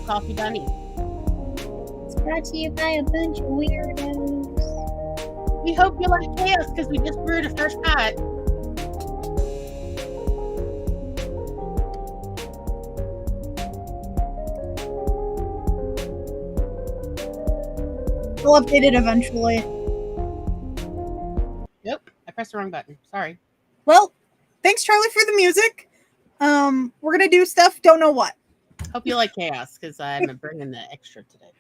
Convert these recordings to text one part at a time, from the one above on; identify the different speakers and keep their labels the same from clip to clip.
Speaker 1: Coffee Bunny.
Speaker 2: It's brought to you by a bunch of weirdos.
Speaker 1: We hope you like chaos because we just brewed a fresh pot.
Speaker 2: We'll update it eventually.
Speaker 1: Nope, I pressed the wrong button. Sorry.
Speaker 2: Well, thanks, Charlie, for the music. We're gonna do stuff. Don't know what.
Speaker 1: Hope you like chaos because I'm bringing the extra today.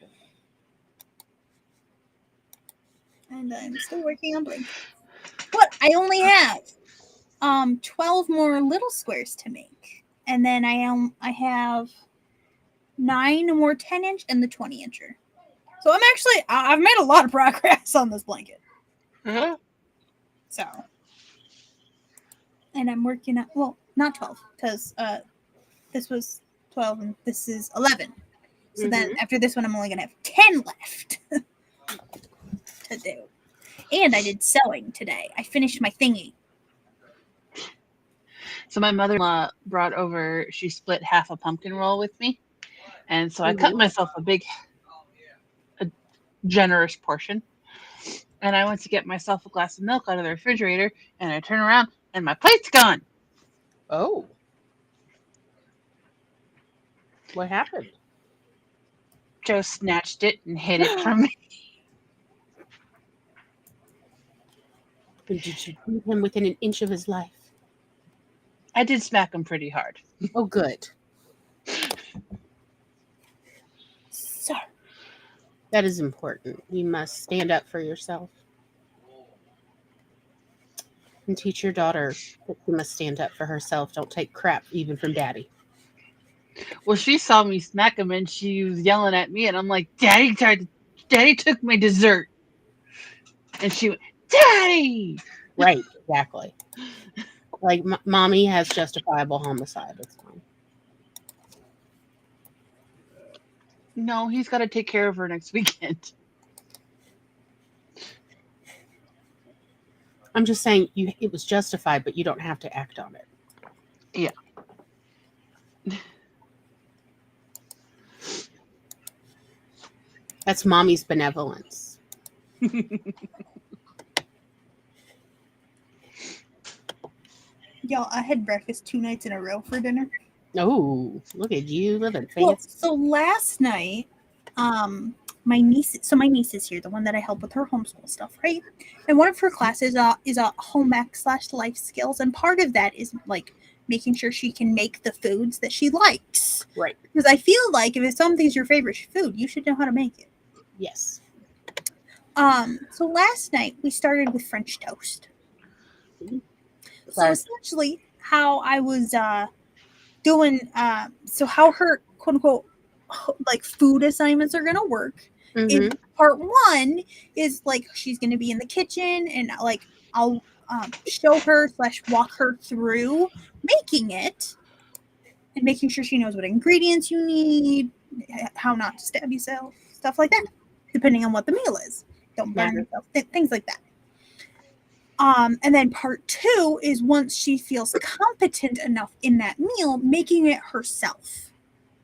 Speaker 2: And I'm still working on blank. But I only have 12 more little squares to make, and then I have 9 more 10-inch and the 20-incher. So I've made a lot of progress on this blanket. So, and I'm working at, well, not 12 because this was 12 and this is 11. So then after this one, I'm only gonna have 10 left to do. And I did sewing today. I finished my thingy.
Speaker 3: So my mother-in-law brought over, she split half a pumpkin roll with me. And so I cut myself a generous portion. And I went to get myself a glass of milk out of the refrigerator, and I turn around and my plate's gone.
Speaker 1: Oh. What happened?
Speaker 3: Joe snatched it and hid it from me.
Speaker 1: Did you beat him within an inch of his life?
Speaker 3: I did smack him pretty hard.
Speaker 1: Oh, good.
Speaker 2: So
Speaker 1: That is important. You must stand up for yourself. And teach your daughter that she must stand up for herself. Don't take crap even from daddy.
Speaker 3: Well, she saw me smack him and she was yelling at me, and I'm like, Daddy took my dessert. And she went, Daddy!
Speaker 1: Right, exactly. Like, mommy has justifiable homicide. It's fine.
Speaker 3: No, he's got to take care of her next weekend.
Speaker 1: I'm just saying it was justified, but you don't have to act on it.
Speaker 3: Yeah.
Speaker 1: That's mommy's benevolence.
Speaker 2: y'all, I had breakfast 2 nights in a row for dinner.
Speaker 1: Oh, look at you living fancy.
Speaker 2: Well, so last night, my niece is here, the one that I help with her homeschool stuff, right? And one of her classes is a home ec / life skills, and part of that is like making sure she can make the foods that she likes.
Speaker 1: Right.
Speaker 2: Because I feel like if something's your favorite food, you should know how to make it.
Speaker 1: Yes.
Speaker 2: So last night we started with French toast. So essentially, how I was doing, so how her quote unquote like food assignments are gonna work. In part 1 is like she's gonna be in the kitchen, and like I'll show her / walk her through making it and making sure she knows what ingredients you need, how not to stab yourself, stuff like that, depending on what the meal is. Don't burn yourself, things like that. And then part 2 is once she feels competent enough in that meal, making it herself.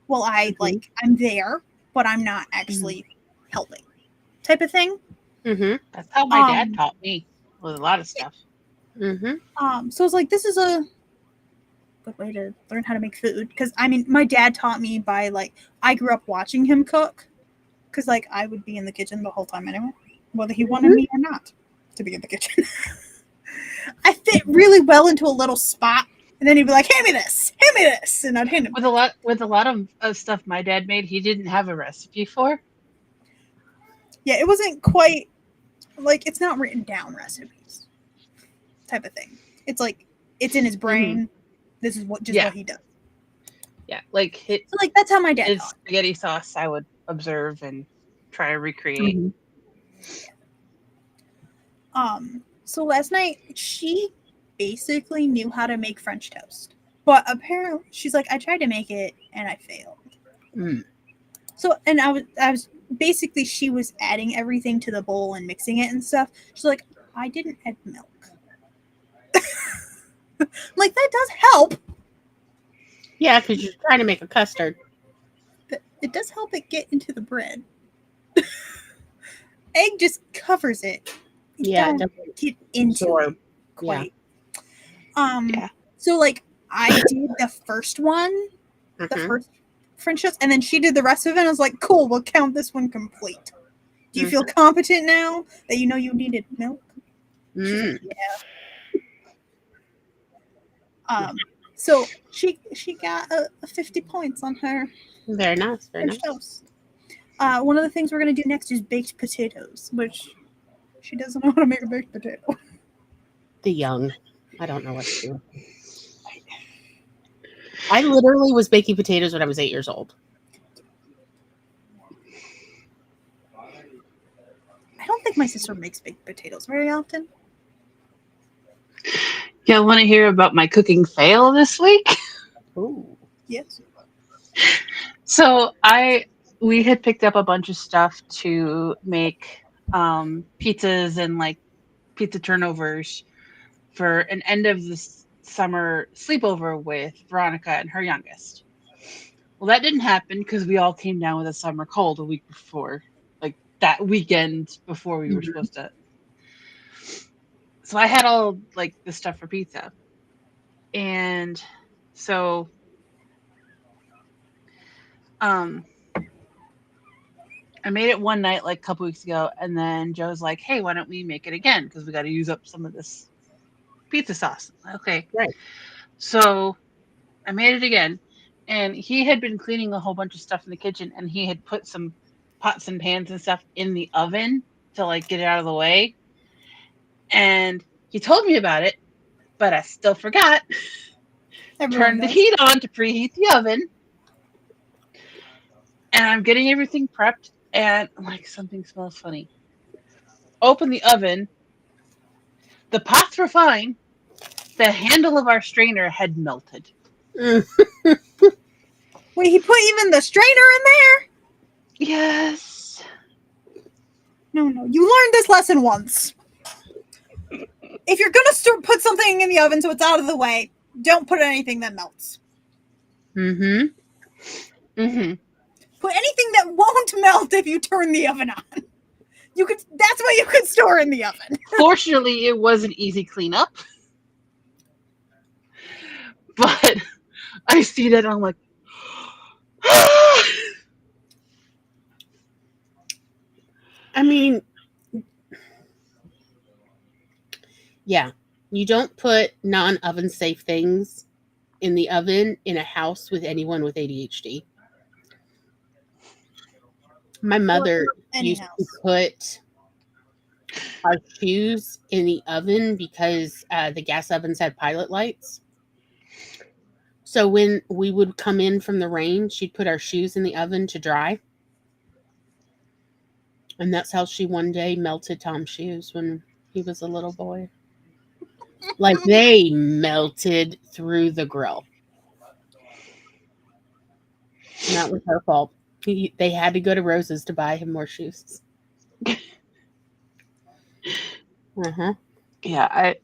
Speaker 2: Well, I'm there, but I'm not actually helping, type of thing.
Speaker 3: That's how my dad taught me with a lot of stuff.
Speaker 2: So it's like, this is a good way to learn how to make food. Because, I mean, my dad taught me by, like, I grew up watching him cook. Because, like, I would be in the kitchen the whole time anyway, whether he wanted me or not to be in the kitchen. I fit really well into a little spot, and then he'd be like, hand me this, and I'd hand him.
Speaker 3: With a lot of stuff my dad made, he didn't have a recipe for.
Speaker 2: Yeah, it wasn't quite, like, it's not written down recipes type of thing. It's like, it's in his brain. This is what he does.
Speaker 3: Yeah, like
Speaker 2: so like that's how my dad
Speaker 3: taught. Spaghetti sauce I would observe and try to recreate.
Speaker 2: So last night she basically knew how to make French toast, but apparently she's like, I tried to make it and I failed. So, and I was basically, she was adding everything to the bowl and mixing it and stuff. She's like, I didn't add milk. Like, that does help.
Speaker 1: Yeah, because you're trying to make a custard.
Speaker 2: it does help it get into the bread. Egg just covers it. You
Speaker 1: Yeah, it
Speaker 2: don't
Speaker 1: doesn't
Speaker 2: get into
Speaker 1: absorb.
Speaker 2: it
Speaker 1: Yeah.
Speaker 2: quite.
Speaker 3: Yeah.
Speaker 2: So like I did the first one, the
Speaker 1: Mhm.
Speaker 2: first French toast, and then she did the rest of it. And I was like, cool, we'll count this one complete. Do you feel competent now that you know you needed milk? She's like,
Speaker 1: Mm.
Speaker 2: yeah. So she got a 50 points on her
Speaker 1: Very nice. Very
Speaker 2: French
Speaker 1: nice.
Speaker 2: toast. One of the things we're gonna do next is baked potatoes, which she doesn't know how to make a baked potato.
Speaker 1: The young. I don't know what to do. I literally was baking potatoes when I was 8 years old.
Speaker 2: I don't think my sister makes baked potatoes very often.
Speaker 3: Y'all want to hear about my cooking fail this week?
Speaker 1: Ooh.
Speaker 2: Yes.
Speaker 3: So we had picked up a bunch of stuff to make pizzas and like pizza turnovers for an end of the summer sleepover with Veronica and her youngest. Well, that didn't happen because we all came down with a summer cold a week before, like that weekend before we were
Speaker 1: Mhm.
Speaker 3: supposed to. So I had all like the stuff for pizza, and so um I made it one night like a couple weeks ago, and then Joe's like, "Hey, why don't we make it again? Because we got to use up some of this pizza sauce." Okay,
Speaker 1: Right.
Speaker 3: so I made it again, and he had been cleaning a whole bunch of stuff in the kitchen, and he had put some pots and pans and stuff in the oven to like get it out of the way. And he told me about it, but I still forgot.
Speaker 2: Everyone
Speaker 3: Turned the
Speaker 2: does.
Speaker 3: heat on to preheat the oven, and I'm getting everything prepped, and I'm like, something smells funny. Open the oven. The pots were fine. The handle of our strainer had melted.
Speaker 1: Mm.
Speaker 2: Wait, he put even the strainer in there?
Speaker 3: Yes.
Speaker 2: No. You learned this lesson once. If you're gonna put something in the oven so it's out of the way, don't put anything that melts.
Speaker 1: Mm-hmm.
Speaker 3: Mm-hmm.
Speaker 2: Put anything that won't melt if you turn the oven on. That's what you could store in the oven.
Speaker 3: Fortunately, it was an easy cleanup. But I see that and I'm like,
Speaker 1: I mean, yeah, you don't put non-oven safe things in the oven in a house with anyone with ADHD. My mother
Speaker 2: Any
Speaker 1: used to
Speaker 2: house.
Speaker 1: put our shoes in the oven because the gas ovens had pilot lights. So when we would come in from the rain, she'd put our shoes in the oven to dry. And that's how she one day melted Tom's shoes when he was a little boy. Like they melted through the grill. And that was her fault. They had to go to Rose's to buy him more shoes. Uh-huh.
Speaker 3: yeah, and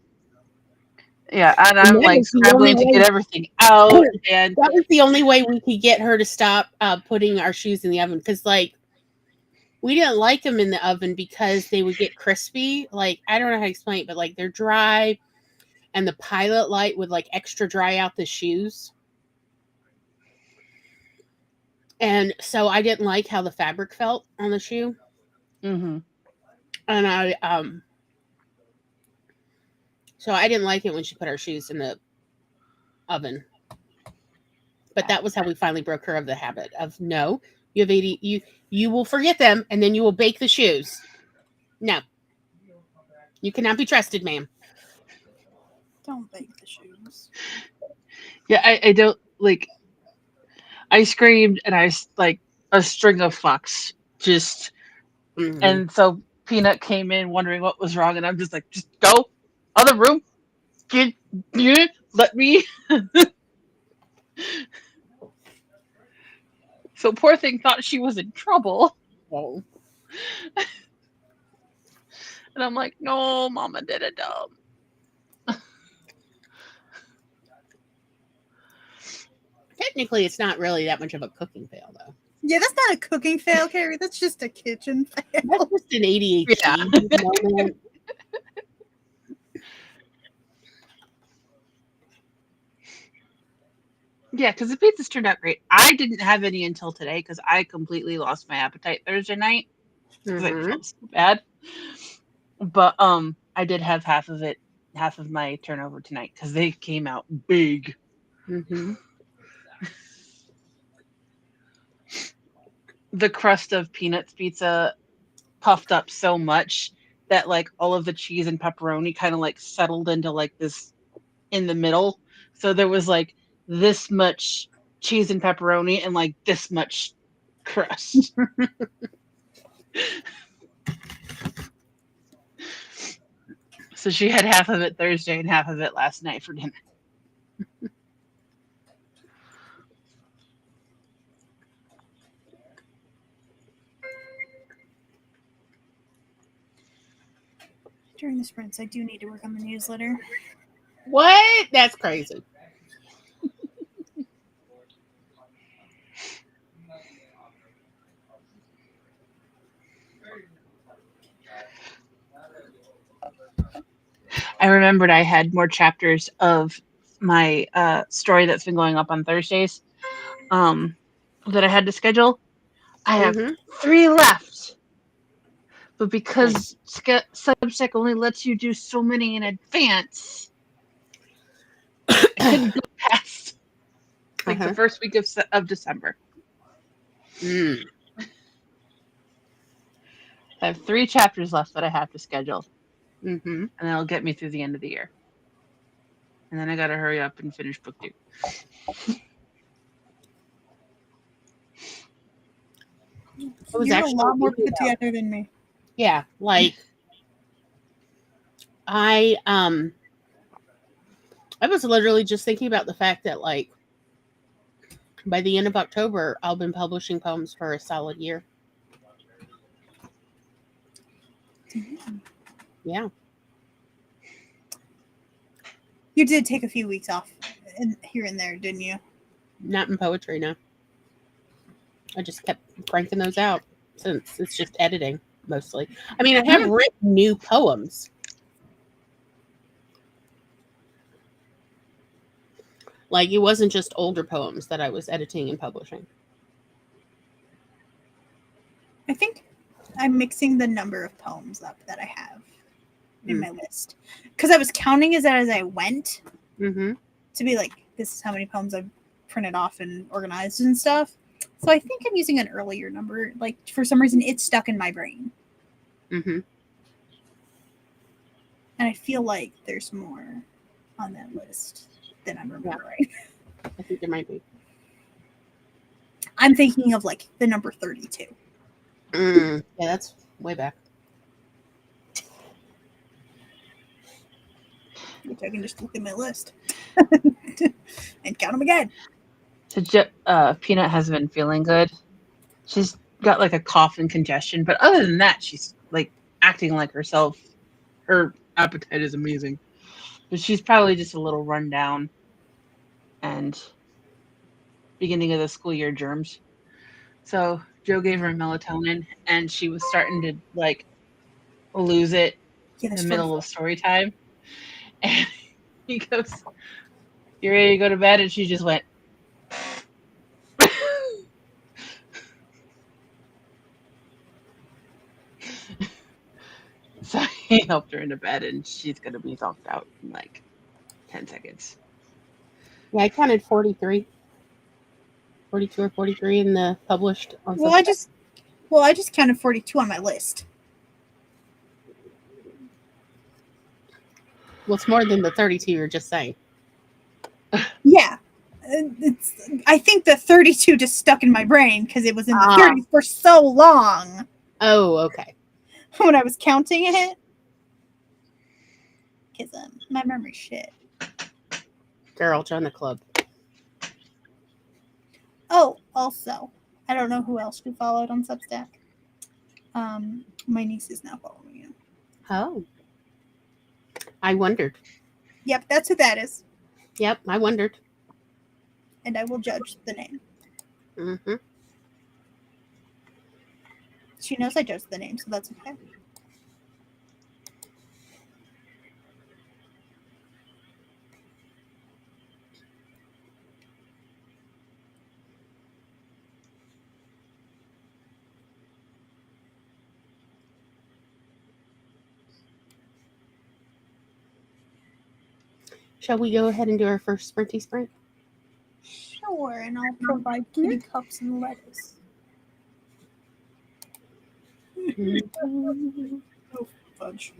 Speaker 1: And
Speaker 3: I'm
Speaker 1: that
Speaker 3: like
Speaker 1: was the only
Speaker 3: scrambling to get
Speaker 1: way.
Speaker 3: everything out, and
Speaker 1: That was the only way we could get her to stop putting our shoes in the oven because, like, we didn't like them in the oven because they would get crispy. Like, I don't know how to explain it, but like they're dry, and the pilot light would like extra dry out the shoes. And so I didn't like how the fabric felt on the shoe.
Speaker 3: mm-hmm.
Speaker 1: And so I didn't like it when she put our shoes in the oven. But that was how we finally broke her of the habit of no, you have 80, you will forget them and then you will bake the shoes. No. You cannot be trusted, ma'am.
Speaker 2: Don't bake the shoes.
Speaker 3: Yeah, I don't like. I screamed and I like a string of fucks just,
Speaker 1: Mm-hmm.
Speaker 3: and so Peanut came in wondering what was wrong, and I'm just like, just go other room, get, let me. So poor thing thought she was in trouble,
Speaker 1: Oh.
Speaker 3: and I'm like, no, Mama did it dumb.
Speaker 1: Technically, it's not really that much of a cooking fail, though.
Speaker 2: Yeah, that's not a cooking fail, Carrie. That's just a kitchen fail.
Speaker 1: That's just an ADHD
Speaker 3: Yeah.
Speaker 1: moment.
Speaker 3: Yeah, because the pizzas turned out great. I didn't have any until today because I completely lost my appetite Thursday night because I
Speaker 1: Mhm.
Speaker 3: felt so bad. But I did have half of my turnover tonight because they came out big.
Speaker 1: Mhm.
Speaker 3: The crust of Peanuts pizza puffed up so much that like all of the cheese and pepperoni kind of like settled into like this in the middle. So there was like this much cheese and pepperoni and like this much crust. So she had half of it Thursday and half of it last night for dinner.
Speaker 2: During the sprints, I do need to work on the newsletter.
Speaker 1: What? That's crazy.
Speaker 3: I remembered I had more chapters of my story that's been going up on Thursdays that I had to schedule. I have
Speaker 1: Mhm.
Speaker 3: 3 left. But because Substack only lets you do so many in advance, I couldn't go past like the
Speaker 1: Uh-huh.
Speaker 3: first week of December.
Speaker 1: Mm.
Speaker 3: I have 3 chapters left that I have to schedule,
Speaker 1: Mhm.
Speaker 3: and that'll get me through the end of the year. And then I gotta hurry up and finish book 2.
Speaker 1: It was
Speaker 2: You're a
Speaker 1: actually
Speaker 2: lot more
Speaker 1: thinking
Speaker 2: put
Speaker 1: about,
Speaker 2: together than me.
Speaker 1: yeah, like I I was literally just thinking about the fact that like by the end of October I'll been publishing poems for a solid year. Yeah.
Speaker 2: You did take a few weeks off here and there, didn't you?
Speaker 1: Not in poetry, no. I just kept cranking those out since it's just editing mostly. I mean, I have written new poems. Like it wasn't just older poems that I was editing and publishing.
Speaker 2: I think I'm mixing the number of poems up that I have in
Speaker 1: Mm.
Speaker 2: my list because I was counting as I went
Speaker 1: Mhm.
Speaker 2: to be like, this is how many poems I've printed off and organized and stuff. So I think I'm using an earlier number. Like for some reason, it's stuck in my brain,
Speaker 1: Mhm.
Speaker 2: and I feel like there's more on that list than I'm remembering.
Speaker 1: I think there might be.
Speaker 2: I'm thinking of like the number 32.
Speaker 1: Yeah, that's way back.
Speaker 2: Which I can just look at my list and count them again.
Speaker 3: So Peanut has been feeling good. She's got like a cough and congestion, but other than that, she's like acting like herself. Her appetite is amazing. But she's probably just a little run down and beginning of the school year germs. So Joe gave her melatonin and she was starting to like lose it
Speaker 2: Yeah,
Speaker 3: in the
Speaker 2: there's
Speaker 3: middle
Speaker 2: 44.
Speaker 3: of story time. And he goes, "You ready to go to bed?" And she just went. So he helped her into bed and she's gonna be knocked out in like 10 seconds.
Speaker 1: Yeah, I counted 43, 42 or 43 in the published on
Speaker 2: Well, I
Speaker 1: Substack.
Speaker 2: just counted 42 on my list.
Speaker 1: Well, it's more than the 32 you're just saying.
Speaker 2: Yeah. I think the 32 just stuck in my brain because it was in the 30s for so long
Speaker 1: Oh, okay.
Speaker 2: when I was counting it. Because my memory shit.
Speaker 1: Girl, join the club.
Speaker 2: Oh, also, I don't know who else you followed on Substack. My niece is now following you.
Speaker 1: Oh. I wondered.
Speaker 2: Yep, that's who that is.
Speaker 1: Yep, I wondered.
Speaker 2: And I will judge the name.
Speaker 1: Mm-hmm.
Speaker 2: She knows I chose the name, so that's okay.
Speaker 1: Shall we go ahead and do our first sprinty sprint?
Speaker 2: Sure, and I'll provide kitty cups and lettuce. Oh, fudge.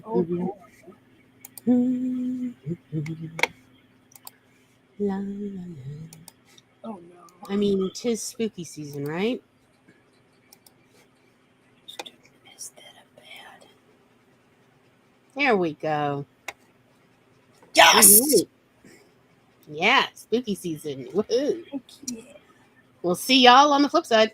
Speaker 2: Oh, boy.
Speaker 1: La, la, la.
Speaker 2: Oh, no.
Speaker 1: I mean, 'tis spooky season, right?
Speaker 2: Is that a bad?
Speaker 1: There we go.
Speaker 2: Yes!
Speaker 1: Alright. Yeah, spooky season. Woohoo.
Speaker 2: Heck yeah.
Speaker 1: We'll see y'all on the flip side.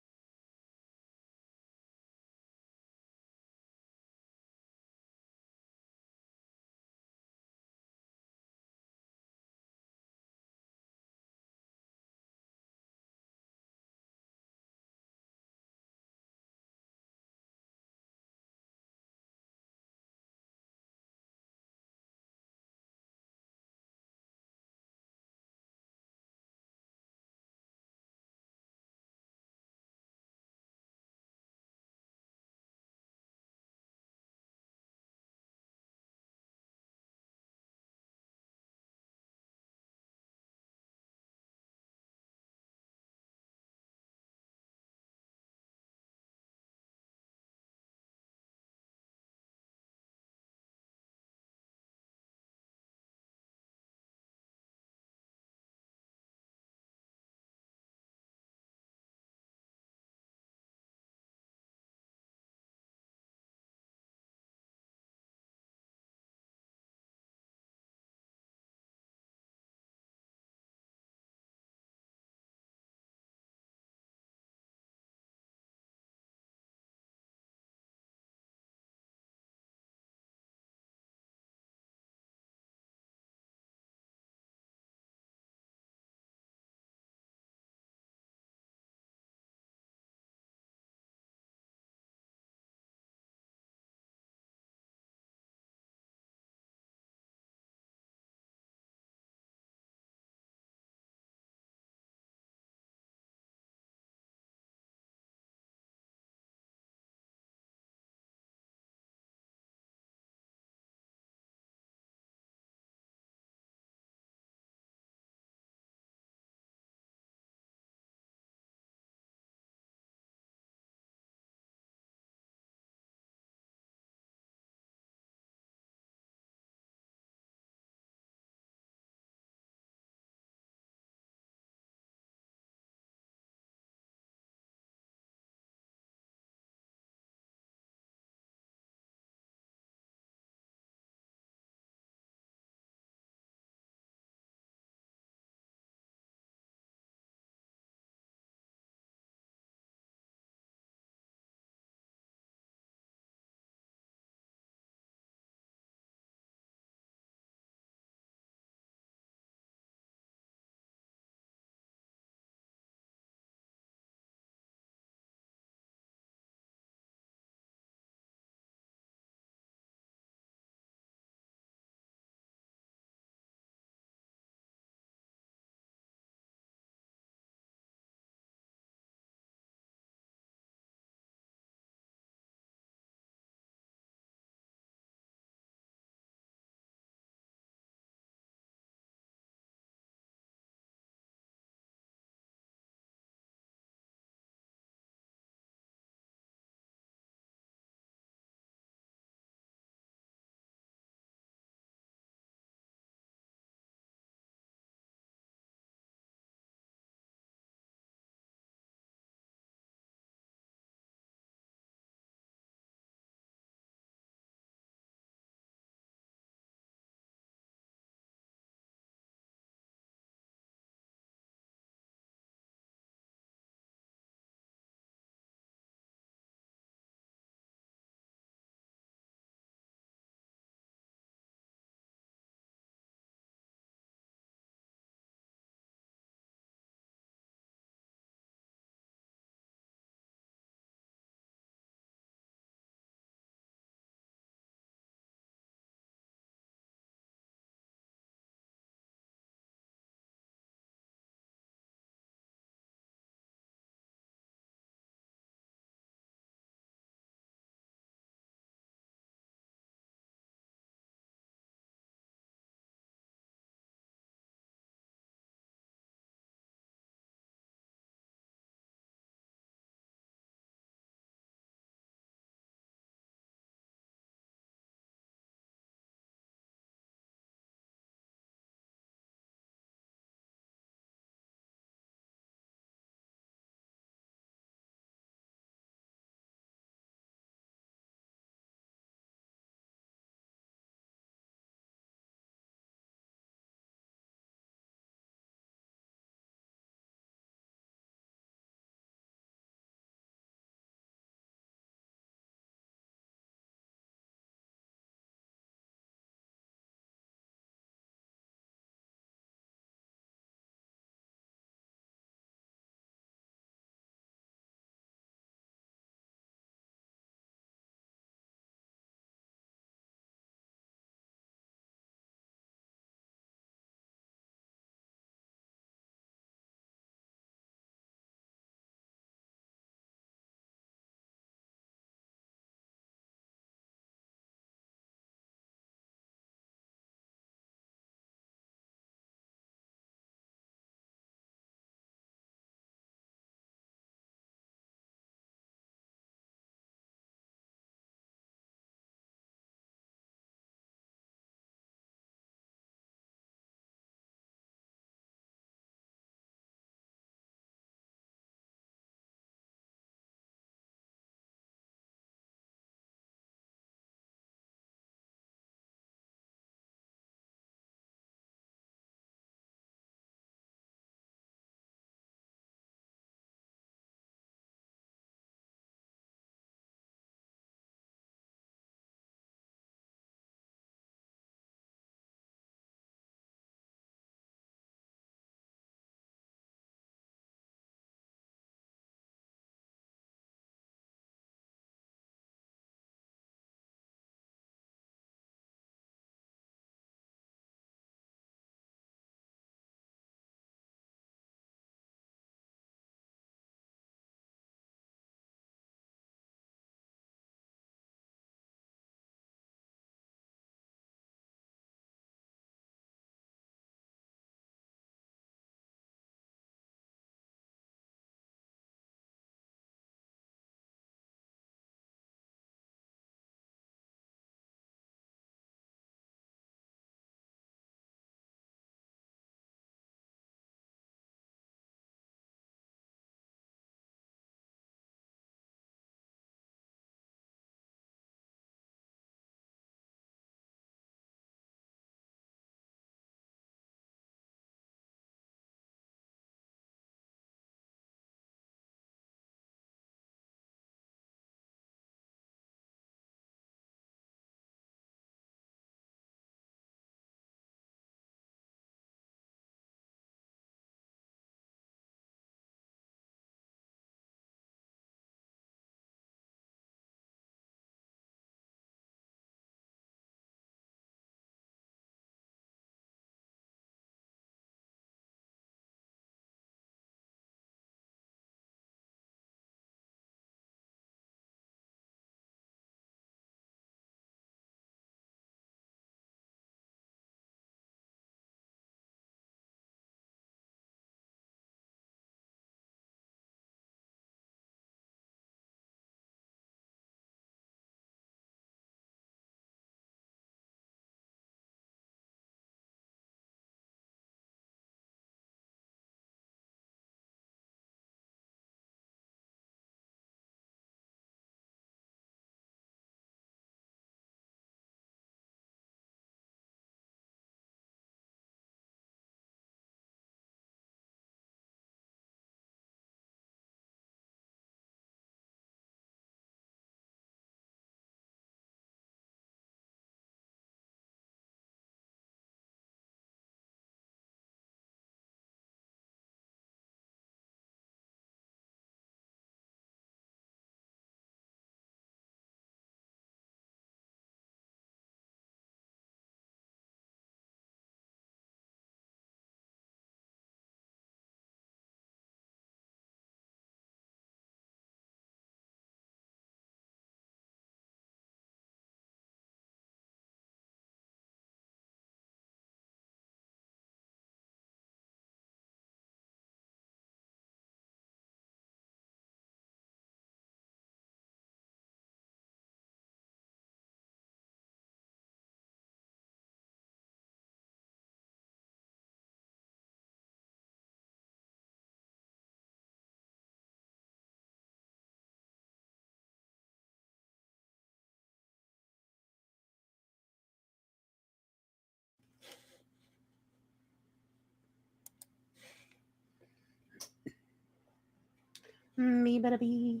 Speaker 1: Me bada bee.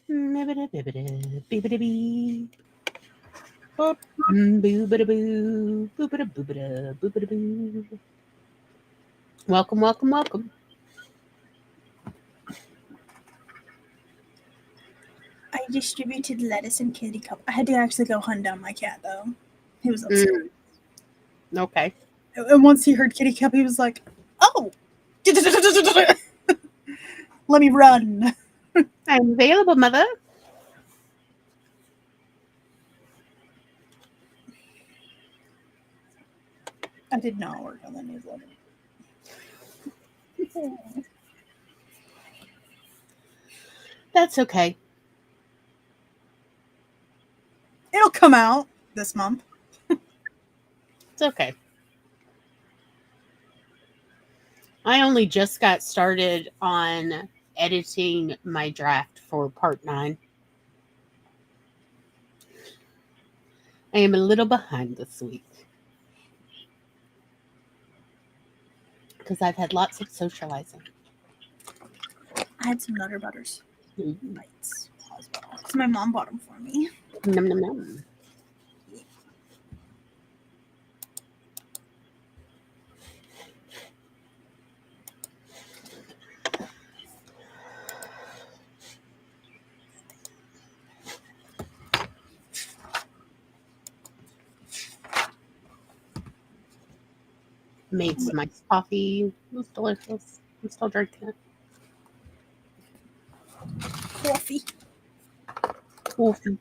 Speaker 1: Me bada bibida bibida bee. Boop. Boo bada boo. Boo bada boo bada boo bada boo. Welcome, welcome, welcome.
Speaker 2: I distributed lettuce and kitty cup. I had to actually go hunt down my cat though. He was upset.
Speaker 1: Okay.
Speaker 2: And once he heard kitty cup, he was like, "Oh, let me run."
Speaker 1: I'm available, mother.
Speaker 2: I did not work on the newsletter.
Speaker 1: That's okay.
Speaker 2: It'll come out this month.
Speaker 1: It's okay. I only just got started on editing my draft for part 9. I am a little behind this week because I've had lots of socializing.
Speaker 2: I had some Nutter Butters
Speaker 1: Mm.
Speaker 2: bites as well. So my mom bought them for me.
Speaker 1: Num num num. Made some iced coffee. It was delicious. I'm still drinking it.
Speaker 2: Coffee.
Speaker 1: Coffee.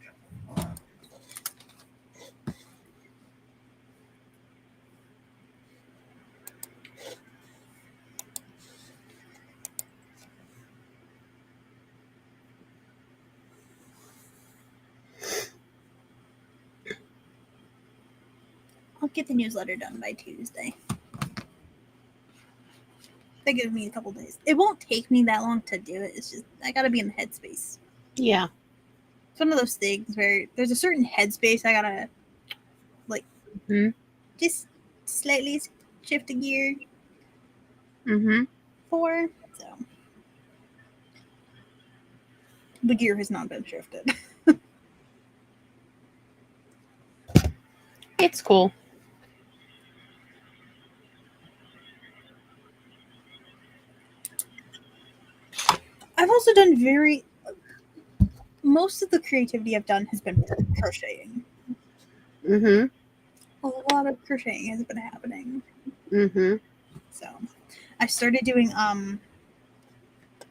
Speaker 2: I'll get the newsletter done by Tuesday. They give me a couple days. It won't take me that long to do it. It's just I gotta be in the headspace.
Speaker 1: Yeah.
Speaker 2: It's one of those things where there's a certain headspace I gotta just slightly shift a gear
Speaker 1: Mm-hmm.
Speaker 2: for. So the gear has not been shifted.
Speaker 1: It's cool.
Speaker 2: I've also done most of the creativity I've done has been crocheting.
Speaker 1: Mm-hmm.
Speaker 2: A lot of crocheting has been happening.
Speaker 1: Mm-hmm.
Speaker 2: So I started doing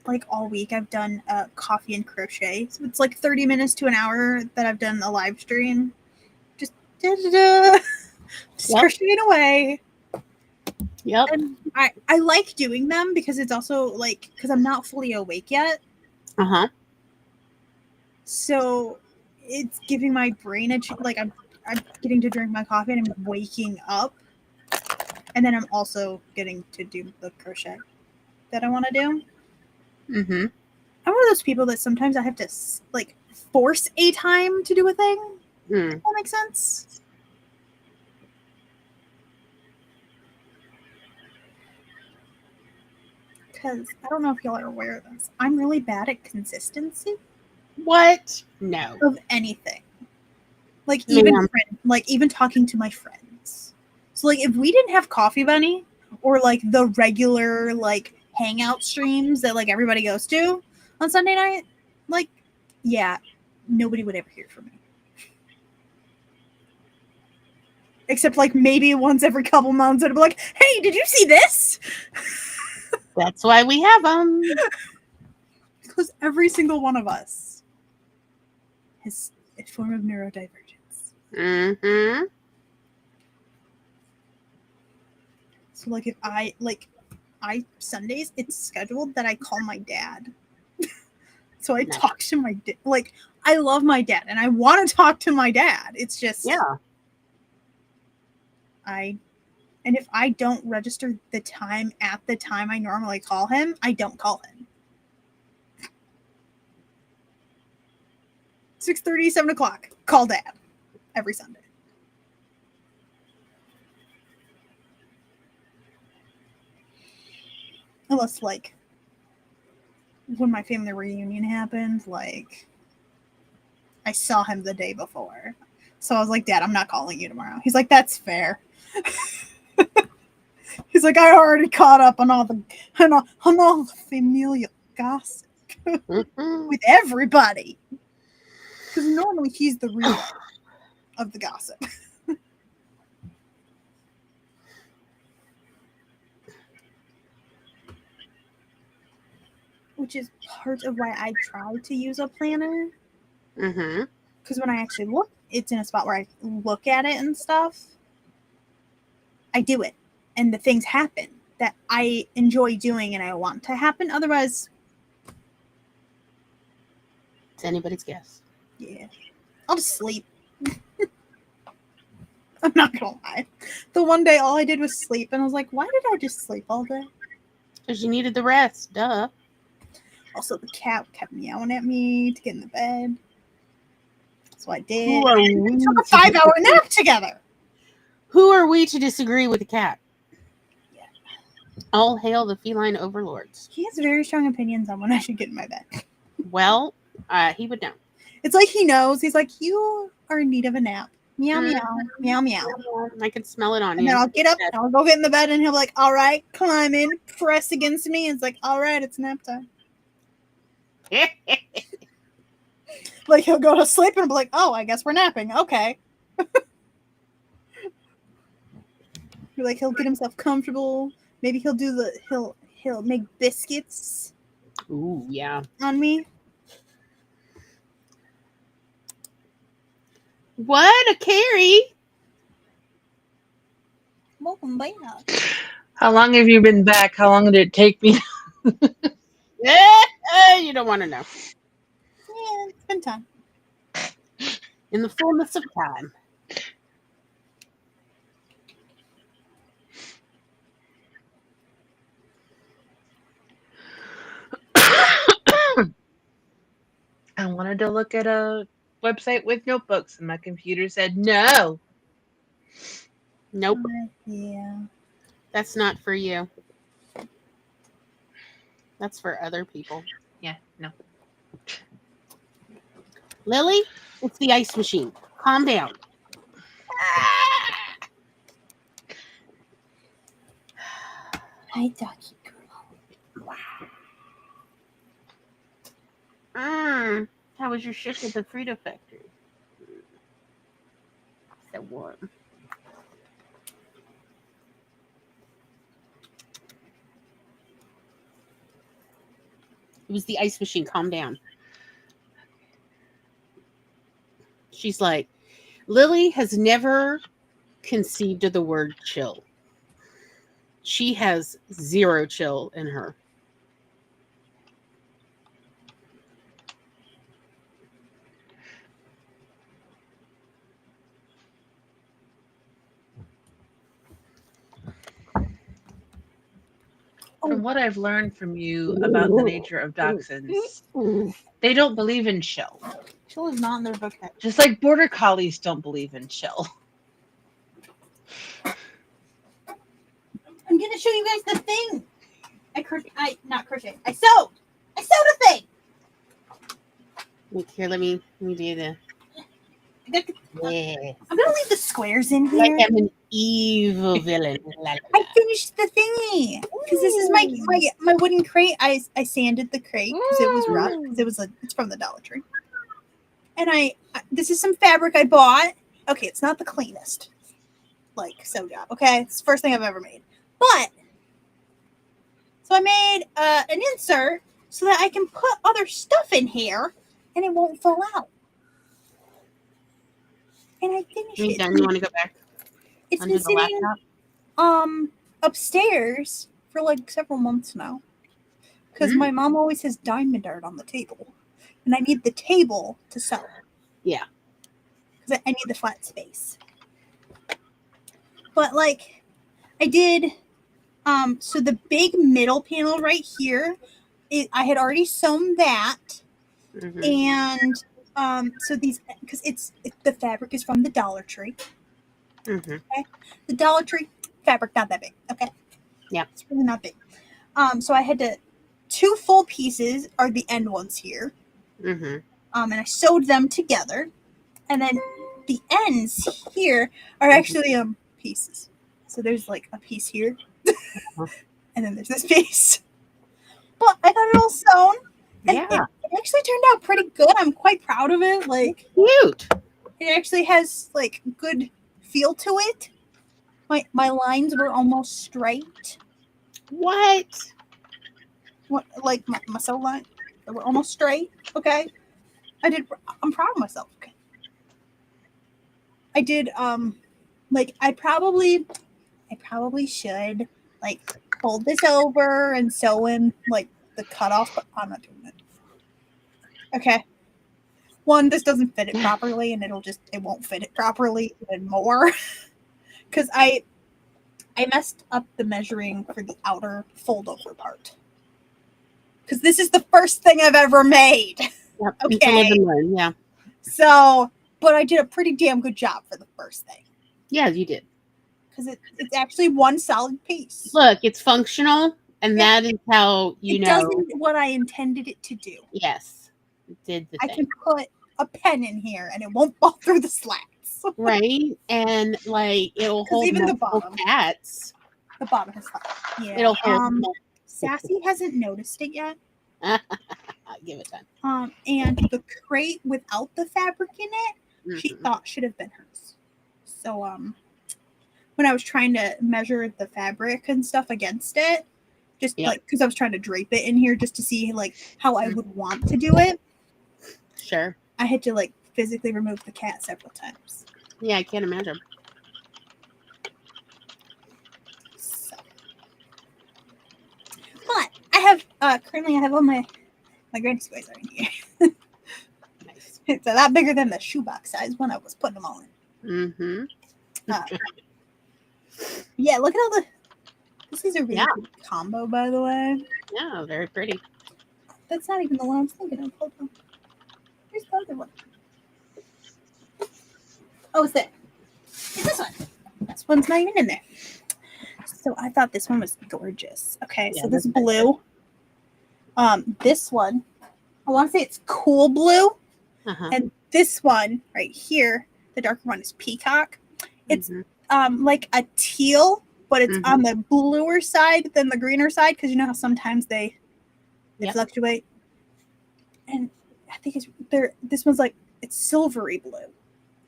Speaker 2: like all week I've done coffee and crochet. So it's like 30 minutes to an hour that I've done a live stream. Just just crocheting away.
Speaker 1: Yep.
Speaker 2: And I like doing them because it's also like because I'm not fully awake yet.
Speaker 1: Uh-huh.
Speaker 2: So it's giving my brain like I'm getting to drink my coffee and I'm waking up. And then I'm also getting to do the crochet that I want to do.
Speaker 1: Mm-hmm.
Speaker 2: I'm one of those people that sometimes I have to like force a time to do a thing.
Speaker 1: Mm.
Speaker 2: If that makes sense. Because I don't know if y'all are aware of this. I'm really bad at consistency
Speaker 1: What? No.
Speaker 2: of anything. Like
Speaker 1: Ma'am.
Speaker 2: even talking to my friends. So like if we didn't have Coffee Bunny or like the regular like hangout streams that like everybody goes to on Sunday night, like yeah, nobody would ever hear from me. Except like maybe once every couple months it'd be like, hey, did you see this?
Speaker 1: That's why we have them.
Speaker 2: Because every single one of us has a form of neurodivergence.
Speaker 1: Mm-hmm.
Speaker 2: So like if I Sundays it's scheduled that I call my dad. So I talk to my like I love my dad and I want to talk to my dad. It's just
Speaker 1: Yeah.
Speaker 2: And if I don't register the time at the time I normally call him, I don't call him. 6:30, 7 o'clock, call dad every Sunday. Unless like when my family reunion happened, like, I saw him the day before. So I was like, Dad, I'm not calling you tomorrow. He's like, that's fair. He's like, I already caught up on all the familial gossip with everybody. Because normally he's the real of the gossip. Which is part of why I try to use a planner.
Speaker 1: Mm-hmm.
Speaker 2: Because when I actually look, it's in a spot where I look at it and stuff. I do it. And the things happen that I enjoy doing and I want to happen. Otherwise,
Speaker 1: It's anybody's guess.
Speaker 2: yeah. I'll just sleep. I'm not gonna lie. The one day all I did was sleep, and I was like, why did I just sleep all day?
Speaker 1: Because you needed the rest. Duh.
Speaker 2: Also, the cat kept meowing at me to get in the bed. So I did.
Speaker 1: Who are we
Speaker 2: We took a 5-hour nap together.
Speaker 1: Who are we to disagree with the cat?
Speaker 2: Yeah.
Speaker 1: All hail the feline overlords.
Speaker 2: He has very strong opinions on when I should get in my bed.
Speaker 1: Well, he would know.
Speaker 2: It's like he knows. He's like, you are in need of a nap. Meow, meow, meow, meow.
Speaker 1: I can smell it on
Speaker 2: And
Speaker 1: you.
Speaker 2: then I'll get up and I'll go get in the bed and he'll be like, all right, climb in, press against me. And it's like, all right, it's nap time. Like he'll go to sleep and be like, oh, I guess we're napping. Okay. Like he'll get himself comfortable. Maybe he'll do he'll make biscuits.
Speaker 1: Ooh, yeah.
Speaker 2: On me.
Speaker 1: What a Carrie!
Speaker 2: Welcome back.
Speaker 3: How long have you been back? How long did it take me?
Speaker 1: You don't want to know.
Speaker 2: Yeah, it's been time.
Speaker 1: In the fullness of time.
Speaker 3: I wanted to look at a website with notebooks, and my computer said no.
Speaker 1: Nope.
Speaker 2: Yeah.
Speaker 1: That's not for you. That's for other people.
Speaker 3: Yeah, no.
Speaker 1: Lily, it's the ice machine. Calm down.
Speaker 2: Hi, ducky girl.
Speaker 1: How was your shift at the Frito factory? So warm. It was the ice machine. Calm down. She's like, Lily has never conceived of the word chill. She has zero chill in her.
Speaker 3: From what I've learned from you about the nature of dachshunds, they don't believe in chill.
Speaker 2: Chill is not in their vocabulary.
Speaker 3: Just like border collies don't believe in chill.
Speaker 2: I'm gonna show you guys the thing. I sewed. I sewed a thing.
Speaker 1: Look here, let me do the. Yeah.
Speaker 2: I'm gonna leave the squares in
Speaker 1: Like
Speaker 2: here.
Speaker 1: I'm an evil villain.
Speaker 2: I finished the thingy because this is my wooden crate. I sanded the crate because it was rough. Because it's from the Dollar Tree, and I this is some fabric I bought. Okay, it's not the cleanest like sew job. Okay, it's the first thing I've ever made, but so I made an insert so that I can put other stuff in here and it won't fall out. And I finished
Speaker 1: You
Speaker 2: it.
Speaker 1: done? You want to go back?
Speaker 2: It's
Speaker 1: Under
Speaker 2: been
Speaker 1: the
Speaker 2: sitting
Speaker 1: laptop?
Speaker 2: Upstairs for like several months now. Because my mom always has diamond art on the table. And I need the table to sew.
Speaker 1: Yeah.
Speaker 2: Because I need the flat space. But like I did so the big middle panel right here, I had already sewn that.
Speaker 1: Mm-hmm.
Speaker 2: And so these, because the fabric is from the Dollar Tree.
Speaker 1: Mm-hmm.
Speaker 2: Okay, the Dollar Tree fabric not that big. Okay,
Speaker 1: yeah,
Speaker 2: it's really not big. So I had to 2 full pieces are the end ones here.
Speaker 1: Mm-hmm.
Speaker 2: And I sewed them together. And then the ends here are actually pieces. So there's like a piece here. And then there's this piece. But I got it all sewn. And
Speaker 1: Yeah.
Speaker 2: it actually turned out pretty good. I'm quite proud of it. Like,
Speaker 1: Cute.
Speaker 2: it actually has like good feel to it. My lines were almost straight.
Speaker 1: What?
Speaker 2: What, like my sew line, they were almost straight. Okay, I'm proud of myself. Okay, I did. Like I probably should like fold this over and sew in like the cutoff, but I'm not doing it. Okay. One, this doesn't fit it properly, and it won't fit it properly even more. Because I messed up the measuring for the outer fold over part. Because this is the first thing I've ever made.
Speaker 1: Yep.
Speaker 2: Okay.
Speaker 1: Yeah.
Speaker 2: So, but I did a pretty damn good job for the first thing.
Speaker 1: Yeah, you did.
Speaker 2: Because it's actually one solid piece.
Speaker 1: Look, it's functional, and that is how
Speaker 2: it does what I intended it to do.
Speaker 1: Yes, it did the
Speaker 2: I
Speaker 1: thing.
Speaker 2: can put a pen in here, and it won't fall through the slats.
Speaker 1: Right, and like it'll hold
Speaker 2: even the
Speaker 1: multiple
Speaker 2: bottom.
Speaker 1: cats.
Speaker 2: The bottom is fine. Yeah.
Speaker 1: It'll hold.
Speaker 2: Sassy hasn't noticed it yet.
Speaker 1: Give it time.
Speaker 2: And the crate without the fabric in it, she thought should have been hers. So when I was trying to measure the fabric and stuff against it, just like because I was trying to drape it in here just to see like how I would want to do it.
Speaker 1: Sure.
Speaker 2: I had to like physically remove the cat several times.
Speaker 1: Yeah, I can't imagine.
Speaker 2: So. But I have currently I have all my granny squares are in here.
Speaker 1: Nice.
Speaker 2: It's a lot bigger than the shoebox size when I was putting them all in.
Speaker 1: Mm-hmm.
Speaker 2: Yeah, look at all the. This is a really good combo, by the way.
Speaker 1: Yeah, very pretty.
Speaker 2: That's not even the one I was thinking of. Hold on. Here's the other one. Oh, it's there. It's this one. This one's not even in there. So I thought this one was gorgeous. Okay, so this blue. This one, I want to say it's cool blue. And this one right here, the darker one is peacock. It's like a teal, but it's on the bluer side than the greener side because you know how sometimes they fluctuate. And I think it's there. This one's like it's silvery blue.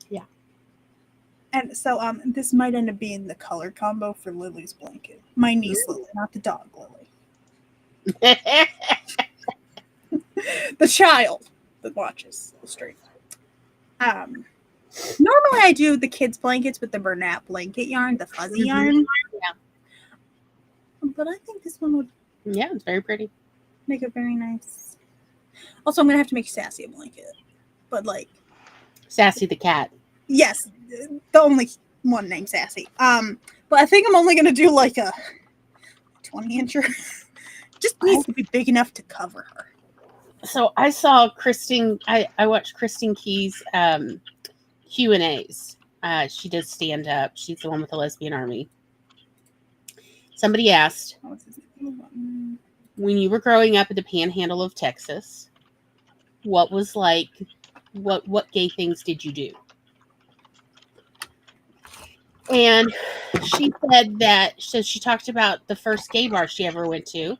Speaker 1: Yeah.
Speaker 2: And so this might end up being the color combo for Lily's blanket. My niece Lily, not the dog Lily. The child that watches the stream. Normally I do the kids' blankets with the Bernat blanket yarn, the fuzzy yarn.
Speaker 1: Yeah.
Speaker 2: But I think this one would
Speaker 1: it's very pretty.
Speaker 2: make it very nice. Also, I'm going to have to make Sassy a blanket. But like...
Speaker 1: Sassy the cat.
Speaker 2: Yes. The only one named Sassy. But I think I'm only going to do like a 20-incher. Just needs to be big enough to cover her.
Speaker 1: So I saw Christine. I watched Christine Key's Q&As. She does stand up. She's the one with the lesbian army. Somebody asked, when you were growing up in the Panhandle of Texas, what was like? What gay things did you do? And she said that. So she talked about the first gay bar she ever went to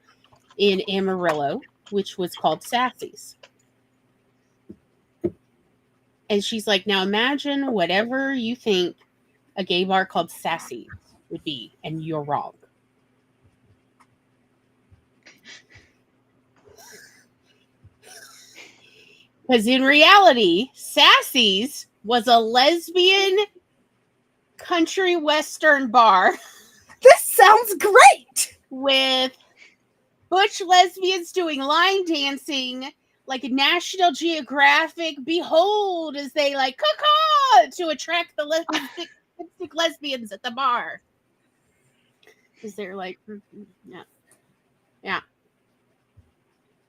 Speaker 1: in Amarillo, which was called Sassy's. And she's like, now imagine whatever you think a gay bar called Sassy would be, and you're wrong. Because in reality, Sassy's was a lesbian country western bar.
Speaker 2: This sounds great!
Speaker 1: With butch lesbians doing line dancing like a National Geographic. Behold, as they like caw to attract the lipstick lesbians at the bar. Because they're like, yeah.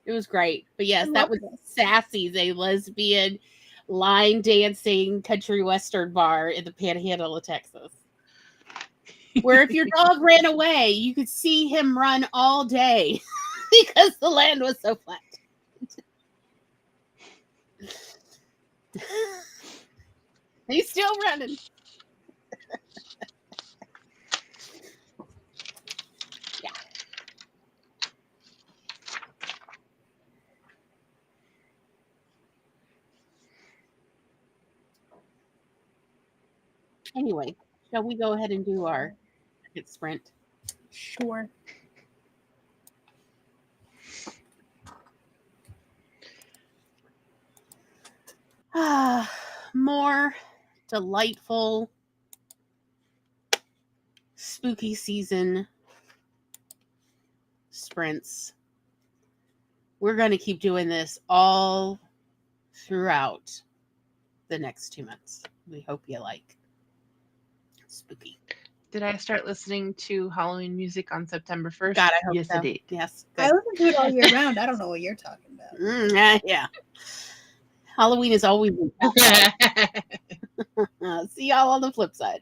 Speaker 1: It was great. But yes, that was Sassy's, a lesbian line dancing country western bar in the Panhandle of Texas. Where if your dog ran away, you could see him run all day. because the land was so flat. He's still running. Yeah. Anyway, shall we go ahead and do our second sprint?
Speaker 2: Sure.
Speaker 1: More delightful spooky season sprints. We're going to keep doing this all throughout the next 2 months. We hope you like spooky.
Speaker 3: Did I start listening to Halloween music on September 1st?
Speaker 1: God, I hope
Speaker 3: yes,
Speaker 1: so.
Speaker 3: I did.
Speaker 1: Yes,
Speaker 2: I
Speaker 1: good.
Speaker 2: listen to it all year round. I don't know what you're talking about.
Speaker 1: Yeah. Halloween is always. See y'all on the flip side.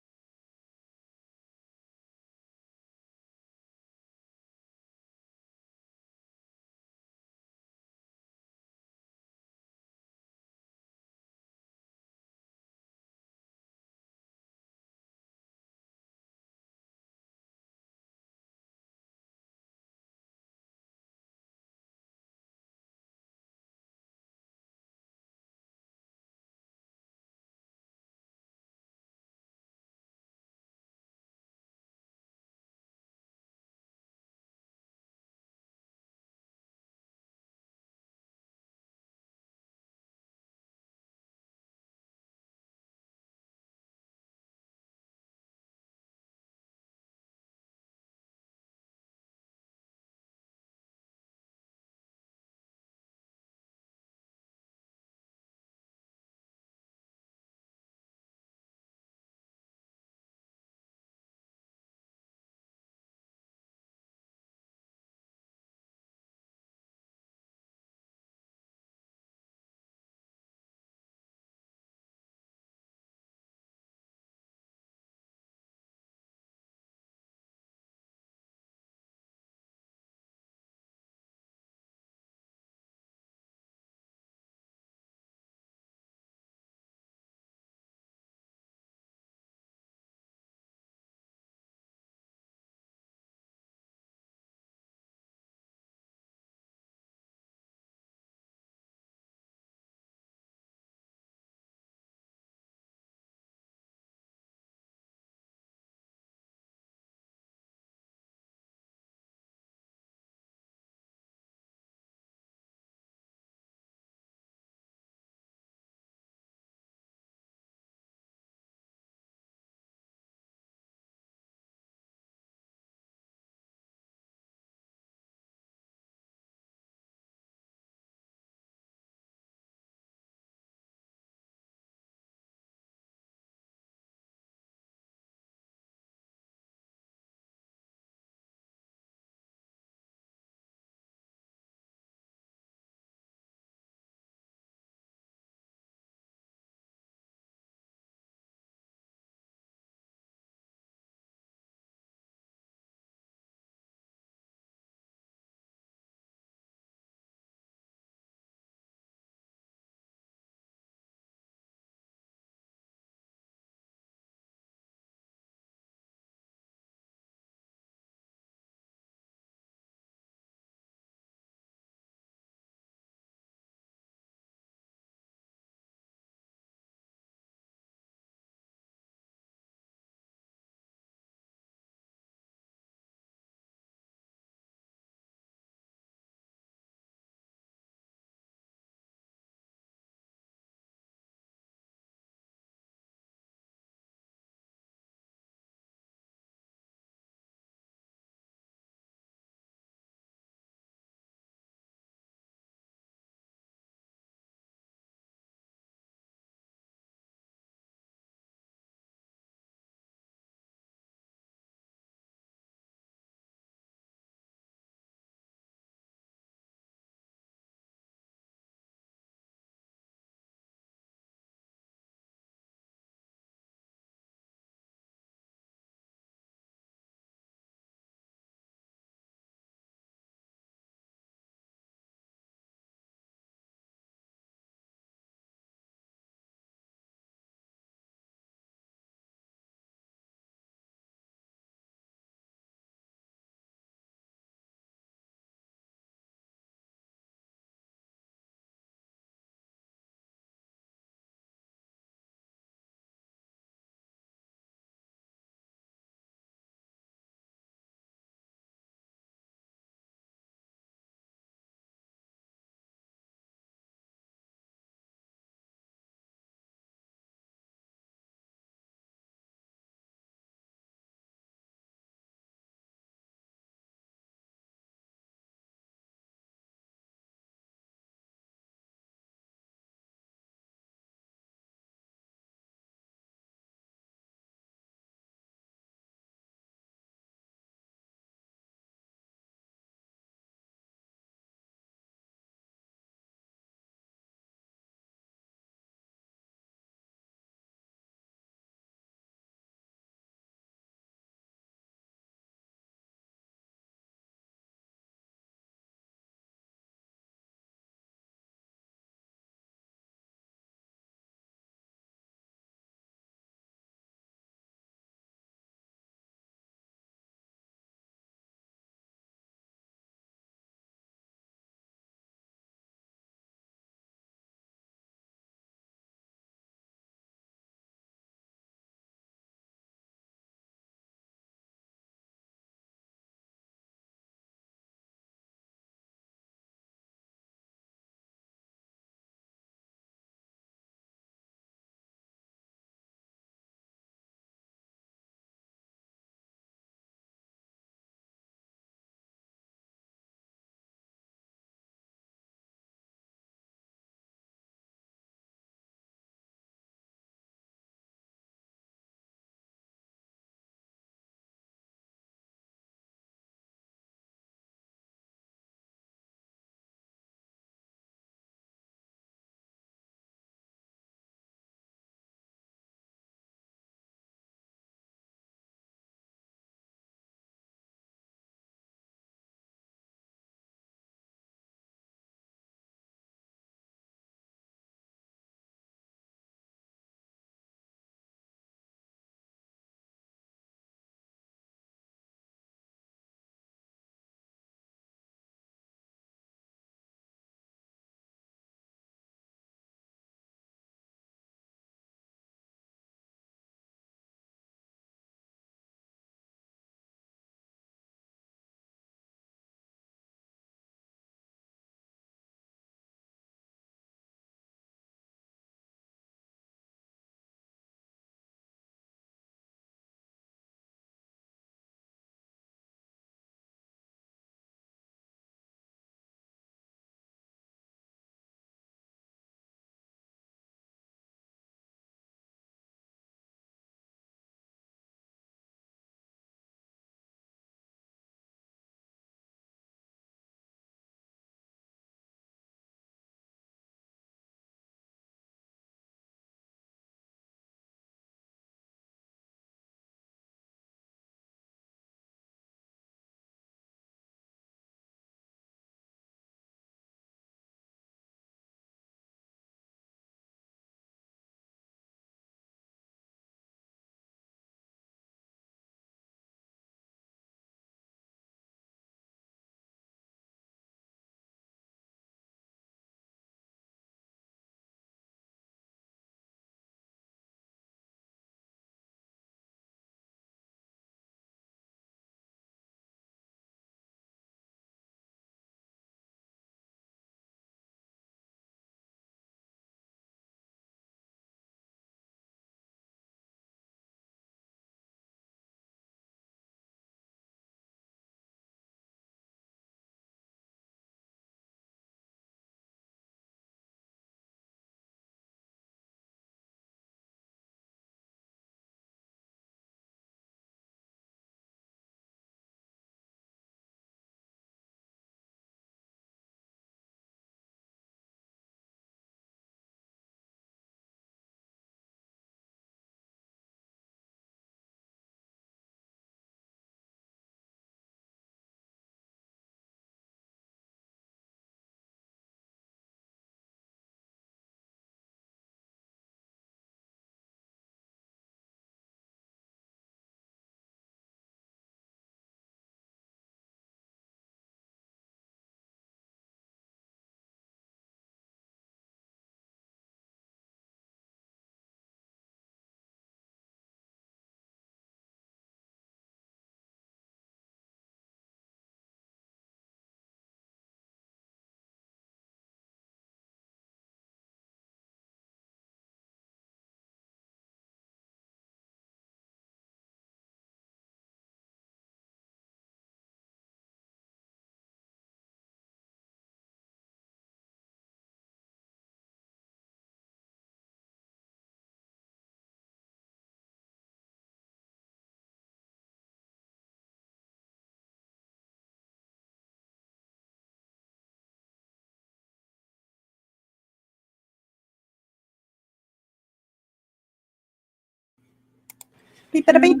Speaker 2: Beep, bada, beep,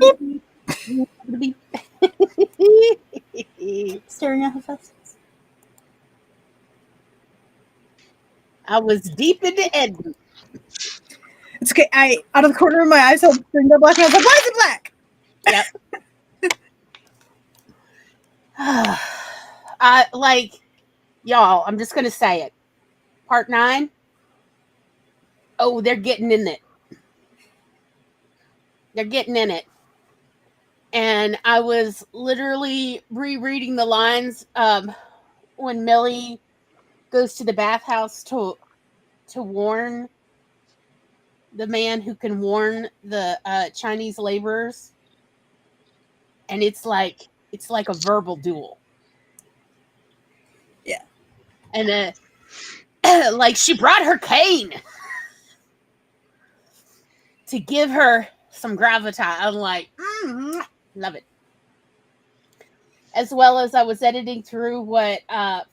Speaker 2: beep. Staring at her face.
Speaker 1: I was deep into Ed.
Speaker 2: It's okay. I, out of the corner of my eye, saw Springdale Black, and I was like, why is it black?
Speaker 1: Yep. Like, y'all, I'm just going to say it. Part 9. Oh, they're getting in it. They're getting in it. And I was literally rereading the lines when Millie goes to the bathhouse to warn the man who can warn the Chinese laborers. And it's like a verbal duel.
Speaker 2: Yeah.
Speaker 1: And like she brought her cane to give her some gravitas. I'm like, love it. As well as I was editing through what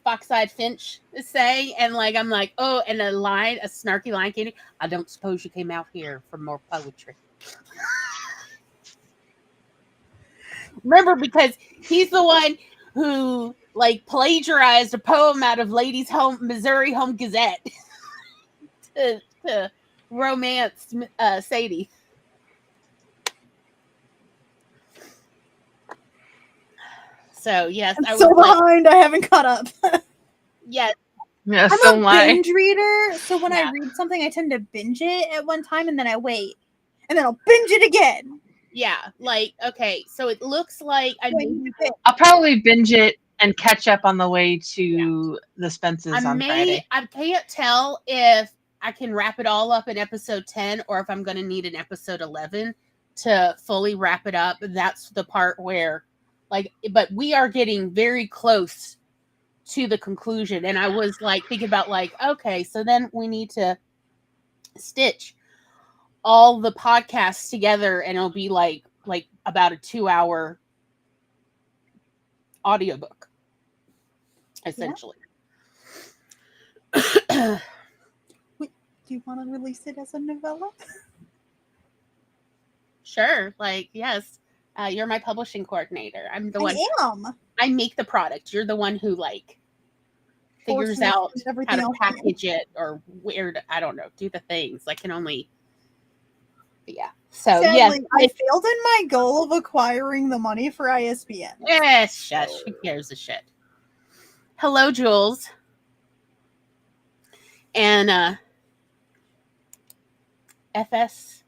Speaker 1: Fox-Eyed Finch is saying, and like I'm like, oh, and a snarky line came. I don't suppose you came out here for more poetry. Remember, because he's the one who like plagiarized a poem out of Ladies' Home Missouri Home Gazette to romance Sadie. So yes,
Speaker 2: I'm so behind. I haven't caught up.
Speaker 1: Yes.
Speaker 3: Yeah,
Speaker 2: I'm
Speaker 3: so
Speaker 2: a
Speaker 3: am I.
Speaker 2: binge reader, so when I
Speaker 1: Yeah.
Speaker 2: read something, I tend to binge it at one time, and then I wait, and then I'll binge it again.
Speaker 1: Yeah, like okay, so it looks like
Speaker 3: I'll probably binge it and catch up on the way to the Spences on Friday.
Speaker 1: I can't tell if I can wrap it all up in episode 10 or if I'm going to need an episode 11 to fully wrap it up. That's the part where like but we are getting very close to the conclusion, and I was like thinking about like okay, so then we need to stitch all the podcasts together and it'll be like about a 2-hour audiobook essentially.
Speaker 2: Wait, do you want to release it as a novella?
Speaker 1: Sure, like yes, you're my publishing coordinator. I'm the one.
Speaker 2: I am.
Speaker 1: I make the product. You're the one who like figures
Speaker 2: Forces
Speaker 1: out how
Speaker 2: everything
Speaker 1: to
Speaker 2: else
Speaker 1: package it or where to, I don't know, do the things. I can only, yeah. So
Speaker 2: Sadly,
Speaker 1: yes,
Speaker 2: I failed in my goal of acquiring the money for ISBN.
Speaker 1: yes, shush. Who cares a shit? Hello, Jules. And FS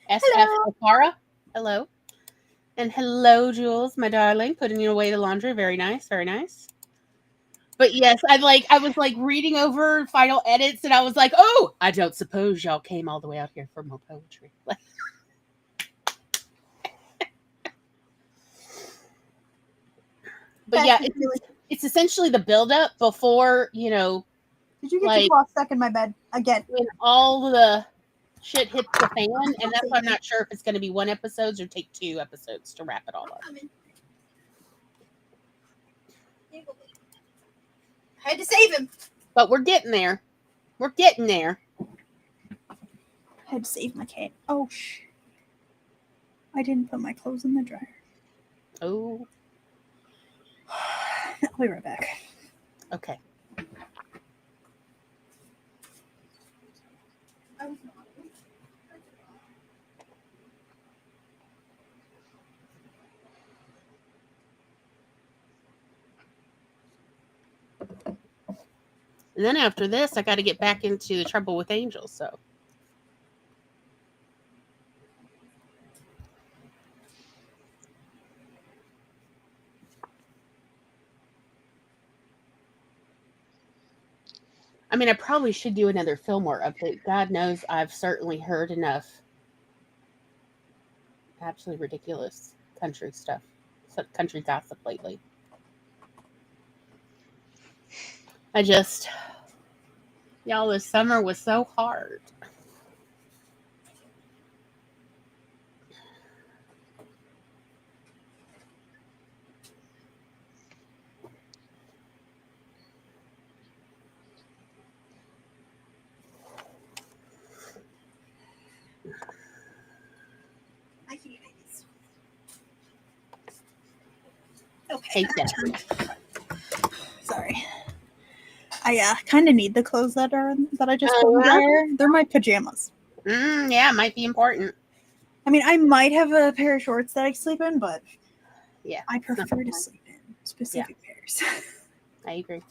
Speaker 1: SF
Speaker 2: Hello.
Speaker 1: Okara. Hello. And hello, Jules, my darling, putting away the laundry. Very nice, very nice. But yes, I was like reading over final edits, and I was like, oh, I don't suppose y'all came all the way out here for more poetry. But yeah, it's essentially the buildup before, you know.
Speaker 2: Did you get
Speaker 1: like,
Speaker 2: your clock stuck in my bed again?
Speaker 1: When all the shit hits the fan, and that's why I'm not sure if it's going to be 1 episode or take 2 episodes to wrap it all up.
Speaker 2: I had to save him.
Speaker 1: But we're getting there. We're getting there.
Speaker 2: I had to save my cat. Oh, I didn't put my clothes in the dryer.
Speaker 1: Oh.
Speaker 2: I'll be right back.
Speaker 1: Okay. And then after this, I got to get back into the Trouble with Angels. So. I mean, I probably should do another Fillmore update. God knows I've certainly heard enough absolutely ridiculous country stuff, country gossip lately. Y'all, this summer was so hard.
Speaker 2: Okay.
Speaker 1: Take that.
Speaker 2: Sorry. I kind of need the clothes that I just put in
Speaker 1: Uh-huh.
Speaker 2: there. They're my pajamas.
Speaker 1: Yeah, might be important.
Speaker 2: I mean, I might have a pair of shorts that I sleep in, but
Speaker 1: Yeah,
Speaker 2: I
Speaker 1: it's not
Speaker 2: prefer to
Speaker 1: fun.
Speaker 2: sleep in specific pairs.
Speaker 1: I agree.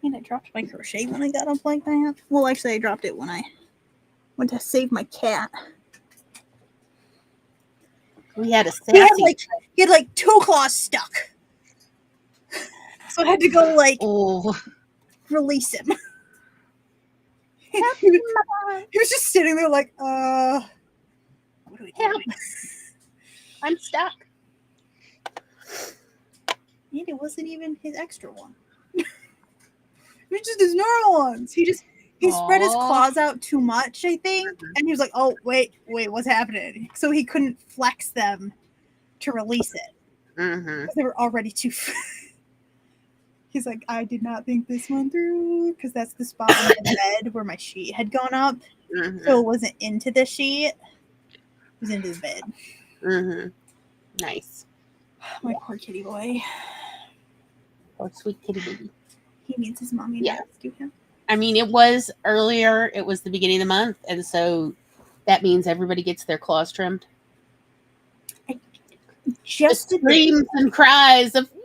Speaker 2: And I dropped my crochet when I got up like that. Well, actually, I dropped it when I went to save my cat.
Speaker 1: We had a
Speaker 2: He had
Speaker 1: sassy.
Speaker 2: like 2 claws stuck, so I had to go
Speaker 1: Oh,
Speaker 2: release him. He was just sitting there like, what do we do?
Speaker 1: help! I'm stuck.
Speaker 2: And it wasn't even his extra one. It was just his normal ones. He spread his
Speaker 1: Aw.
Speaker 2: claws out too much, I think, and he was like, "Oh, wait, what's happening?" So he couldn't flex them to release it
Speaker 1: Mm-hmm.
Speaker 2: because they were already too. He's like, "I did not think this one through," because that's the spot on the bed where my sheet had gone up,
Speaker 1: Mm-hmm.
Speaker 2: so it wasn't into the sheet; it was into the bed.
Speaker 1: Mm-hmm. Nice.
Speaker 2: My poor kitty boy.
Speaker 1: Oh, sweet kitty baby.
Speaker 2: He needs his mommy to
Speaker 1: Yeah.
Speaker 2: rescue him.
Speaker 1: I mean, it was earlier. It was the beginning of the month, and so that means everybody gets their claws trimmed.
Speaker 2: Just
Speaker 1: The
Speaker 2: did this.
Speaker 1: screams and cries of no,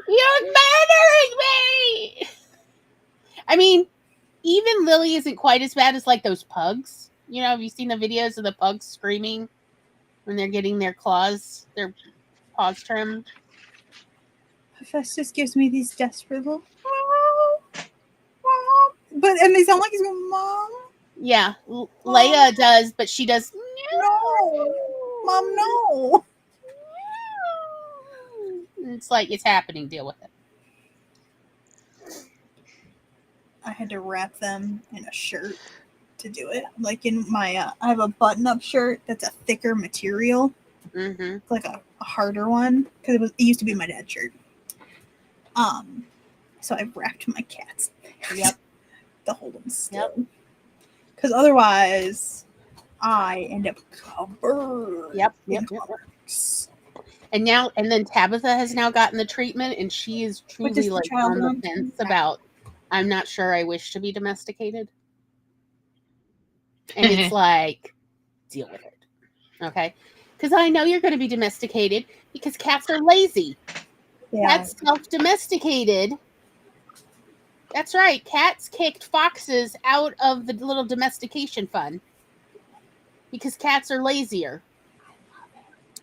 Speaker 1: you're murdering me. I mean, even Lily isn't quite as bad as like those pugs. You know, have you seen the videos of the pugs screaming when they're getting their paws trimmed?
Speaker 2: Hephaestus gives me these desperate little, and they sound like he's going, "Mom,
Speaker 1: Yeah, Leia does, but she does
Speaker 2: no, Mom, no."
Speaker 1: It's like it's happening. Deal with it.
Speaker 2: I had to wrap them in a shirt to do it. Like in my, I have a button-up shirt that's a thicker material,
Speaker 1: Mm-hmm.
Speaker 2: like a harder one, because it used to be my dad's shirt. So I wrapped my cats.
Speaker 1: Yep.
Speaker 2: To hold them still.
Speaker 1: Yep.
Speaker 2: Because otherwise, I end up covered.
Speaker 1: Yep.
Speaker 2: in
Speaker 1: Yep.
Speaker 2: marks.
Speaker 1: And then Tabitha has now gotten the treatment, and she is
Speaker 2: What does
Speaker 1: truly
Speaker 2: the
Speaker 1: like
Speaker 2: child
Speaker 1: on the
Speaker 2: want?
Speaker 1: fence about. I'm not sure I wish to be domesticated, and it's like, deal with it, okay? Because I know you're going to be domesticated because cats are lazy.
Speaker 2: Yeah.
Speaker 1: Cats self-domesticated. That's right. Cats kicked foxes out of the little domestication fund because cats are lazier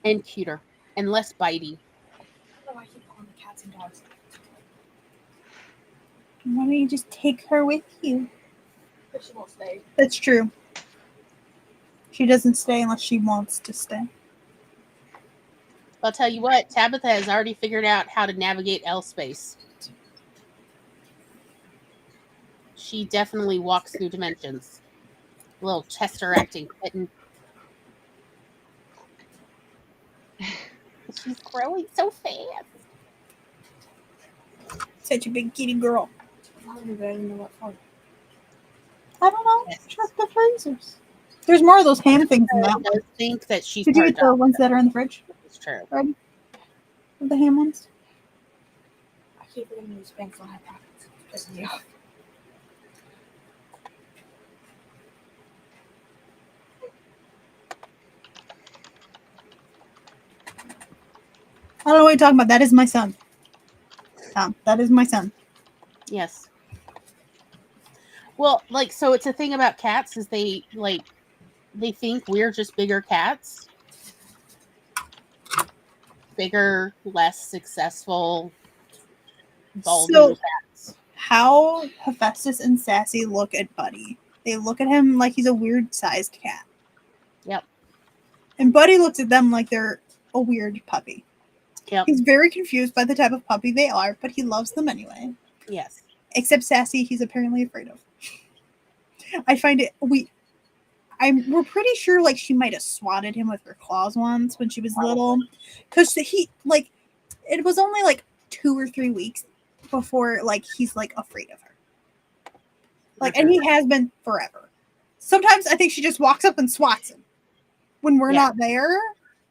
Speaker 1: and cuter and less bitey.
Speaker 2: I don't know why I keep calling the cats and dogs. Why don't you just take her with you?
Speaker 4: But she won't stay.
Speaker 2: That's true. She doesn't stay unless she wants to stay.
Speaker 1: I'll tell you what, Tabitha has already figured out how to navigate L space. She definitely walks through dimensions. Little Chester acting kitten. She's growing so fast.
Speaker 2: Such a big kitty girl.
Speaker 4: I don't even know what for.
Speaker 2: I don't know.
Speaker 1: Yes.
Speaker 2: Check the freezers. There's more of those ham things in
Speaker 1: I
Speaker 2: that.
Speaker 1: does think that she's
Speaker 2: Did you
Speaker 1: part
Speaker 2: eat the
Speaker 1: dog.
Speaker 2: ones that are in the fridge?
Speaker 1: It's true.
Speaker 2: Already? The ham ones?
Speaker 4: I keep forgetting to use banks on high pockets. It's pissing me off.
Speaker 2: I don't know what you're talking about. That is my son. Tom, that is my son.
Speaker 1: Yes. Well, like, so it's a thing about cats is they think we're just bigger cats. Bigger, less successful, balding
Speaker 2: So-
Speaker 1: cats.
Speaker 2: How Hephaestus and Sassy look at Buddy. They look at him like he's a weird-sized cat.
Speaker 1: Yep.
Speaker 2: And Buddy looks at them like they're a weird puppy.
Speaker 1: Yep.
Speaker 2: He's very confused by the type of puppy they are, but he loves them anyway.
Speaker 1: Yes.
Speaker 2: Except Sassy, he's apparently afraid of. I find it we're pretty sure like she might have swatted him with her claws once when she was little, because he like it was only like 2 or 3 weeks before like he's like afraid of her. Like, and he has been forever. Sometimes I think she just walks up and swats him. when we're
Speaker 1: Yeah.
Speaker 2: not there,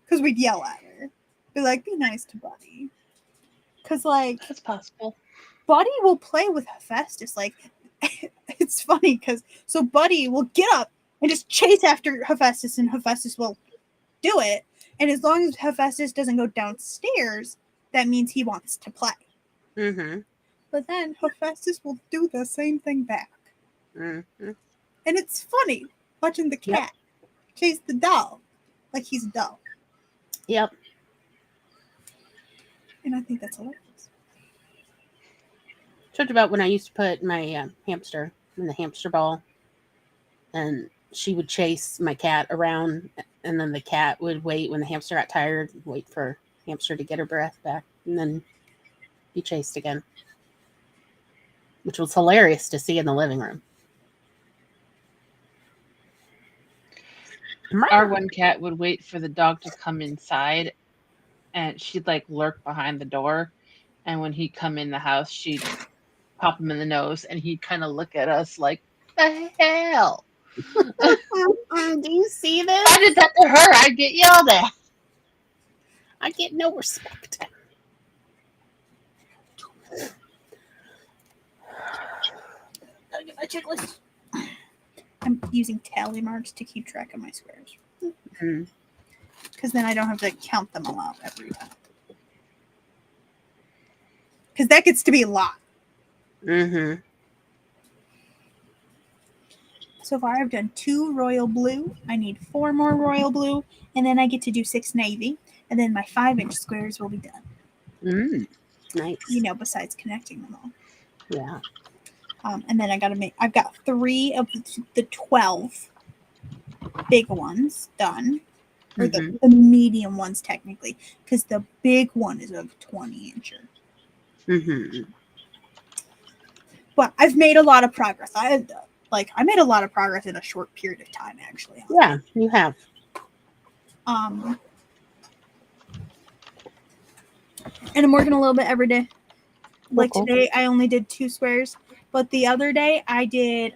Speaker 2: because we'd yell at her, be like, "Be nice to Buddy," because like
Speaker 3: That's possible.
Speaker 2: Buddy will play with Hephaestus. Like it's funny because so Buddy will get up and just chase after Hephaestus, and Hephaestus will do it. And as long as Hephaestus doesn't go downstairs, that means he wants to play.
Speaker 1: Mm-hmm.
Speaker 2: But then Hephaestus will do the same thing back.
Speaker 1: Mm-hmm.
Speaker 2: And it's funny watching the cat chase the doll like he's a doll.
Speaker 1: Yep.
Speaker 2: And I think that's hilarious.
Speaker 1: Talked about when I used to put my hamster in the hamster ball, and she would chase my cat around, and then the cat would wait when the hamster got tired, wait for hamster to get her breath back, and then be chased again, which was hilarious to see in the living room.
Speaker 3: Our one cat would wait for the dog to come inside, and she'd like lurk behind the door. And when he'd come in the house, she'd pop him in the nose, and he'd kind of look at us like, "The hell?
Speaker 1: Do you see
Speaker 3: If
Speaker 1: this?
Speaker 3: I did that to her, I'd get yelled at."
Speaker 1: I get no respect.
Speaker 4: Gotta get my checklist.
Speaker 2: I'm using tally marks to keep track of my squares.
Speaker 1: Mm.
Speaker 2: Because then I don't have to count them all out every time. Because that gets to be a lot.
Speaker 1: Mm-hmm.
Speaker 2: So far, I've done 2 royal blue. I need 4 more royal blue. And then I get to do 6 navy. And then my 5-inch squares will be done.
Speaker 1: Mm. Nice.
Speaker 2: You know, besides connecting them all.
Speaker 1: Yeah.
Speaker 2: And then I've got 3 of the 12 big ones done. Or the medium ones, technically. Because the big one is a 20-incher.
Speaker 1: Mm-hmm.
Speaker 2: But I've made a lot of progress. I made a lot of progress in a short period of time, actually.
Speaker 1: Yeah, you have.
Speaker 2: And I'm working a little bit every day. Like
Speaker 1: Cool.
Speaker 2: today, I only did 2 squares, but the other day I did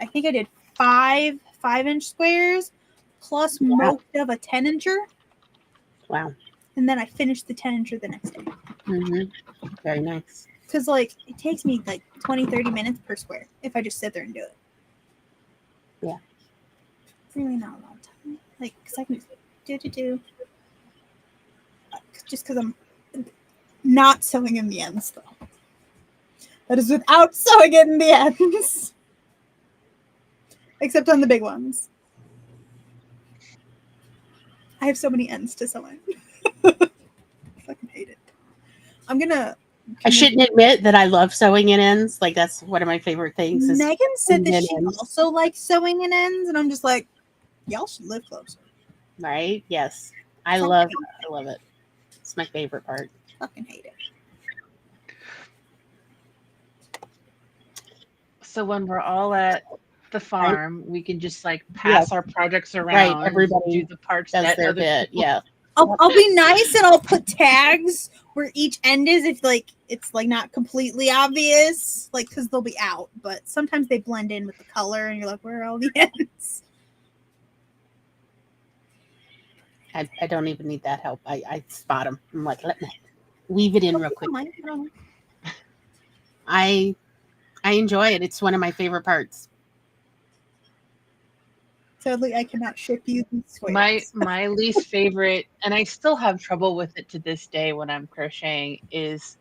Speaker 2: 5 5-inch squares plus most of a 10-incher,
Speaker 1: Wow.
Speaker 2: and then I finished the 10-incher the next day.
Speaker 1: Mm-hmm. Very nice.
Speaker 2: Because like it takes me like 20-30 minutes per square if I just sit there and do it.
Speaker 1: Yeah.
Speaker 2: Really not a lot of time. Like, because I can do. Just because I'm not sewing in the ends, though. That is without sewing it in the ends. Except on the big ones. I have so many ends to sew in. I fucking hate it. I'm gonna.
Speaker 1: I shouldn't admit that I love sewing in ends. Like, that's one of my favorite things. Is
Speaker 2: Megan said that
Speaker 1: in
Speaker 2: she
Speaker 1: ends.
Speaker 2: also likes sewing in ends, and I'm just like, y'all should live closer.
Speaker 1: Right? Yes. I love it. It's my favorite part.
Speaker 2: Fucking hate it.
Speaker 3: So when we're all at the farm, we can just like pass our projects around.
Speaker 1: Everybody
Speaker 3: do the parts
Speaker 1: Does
Speaker 3: that
Speaker 1: their
Speaker 3: other
Speaker 1: bit.
Speaker 3: people-
Speaker 1: Yeah.
Speaker 2: I'll be nice and I'll put tags where each end is if like it's like not completely obvious, like because they'll be out. But sometimes they blend in with the color, and you're like, where are all the ends?
Speaker 1: I don't even need that help. I spot them. I'm like, let me weave it in real quick.
Speaker 2: I don't know.
Speaker 1: I enjoy it. It's one of my favorite parts.
Speaker 2: Sadly, I cannot ship you these squares.
Speaker 3: My least favorite, and I still have trouble with it to this day when I'm crocheting, is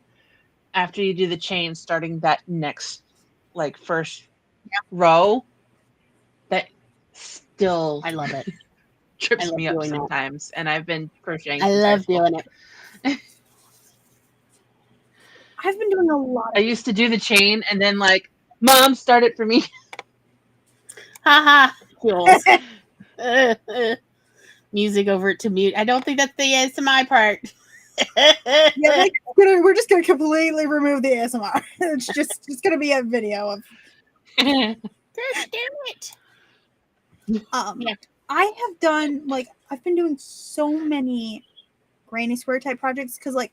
Speaker 3: after you do the chain, starting that next like first row. That still
Speaker 1: I love it.
Speaker 3: trips
Speaker 1: love
Speaker 3: me up
Speaker 1: doing that.
Speaker 3: sometimes, and I've been crocheting.
Speaker 1: I
Speaker 3: since high
Speaker 1: love
Speaker 3: school.
Speaker 1: doing it.
Speaker 2: I've been doing a lot
Speaker 3: I
Speaker 2: of
Speaker 3: used to do the chain, and then like, Mom, start it for me.
Speaker 1: Haha. Jules. Music over to mute. I don't think that's the ASMR part.
Speaker 2: yeah, like, we're just gonna completely remove the ASMR. It's gonna be a video of
Speaker 1: Just do it. Yeah.
Speaker 2: I have done I've been doing so many granny square type projects because like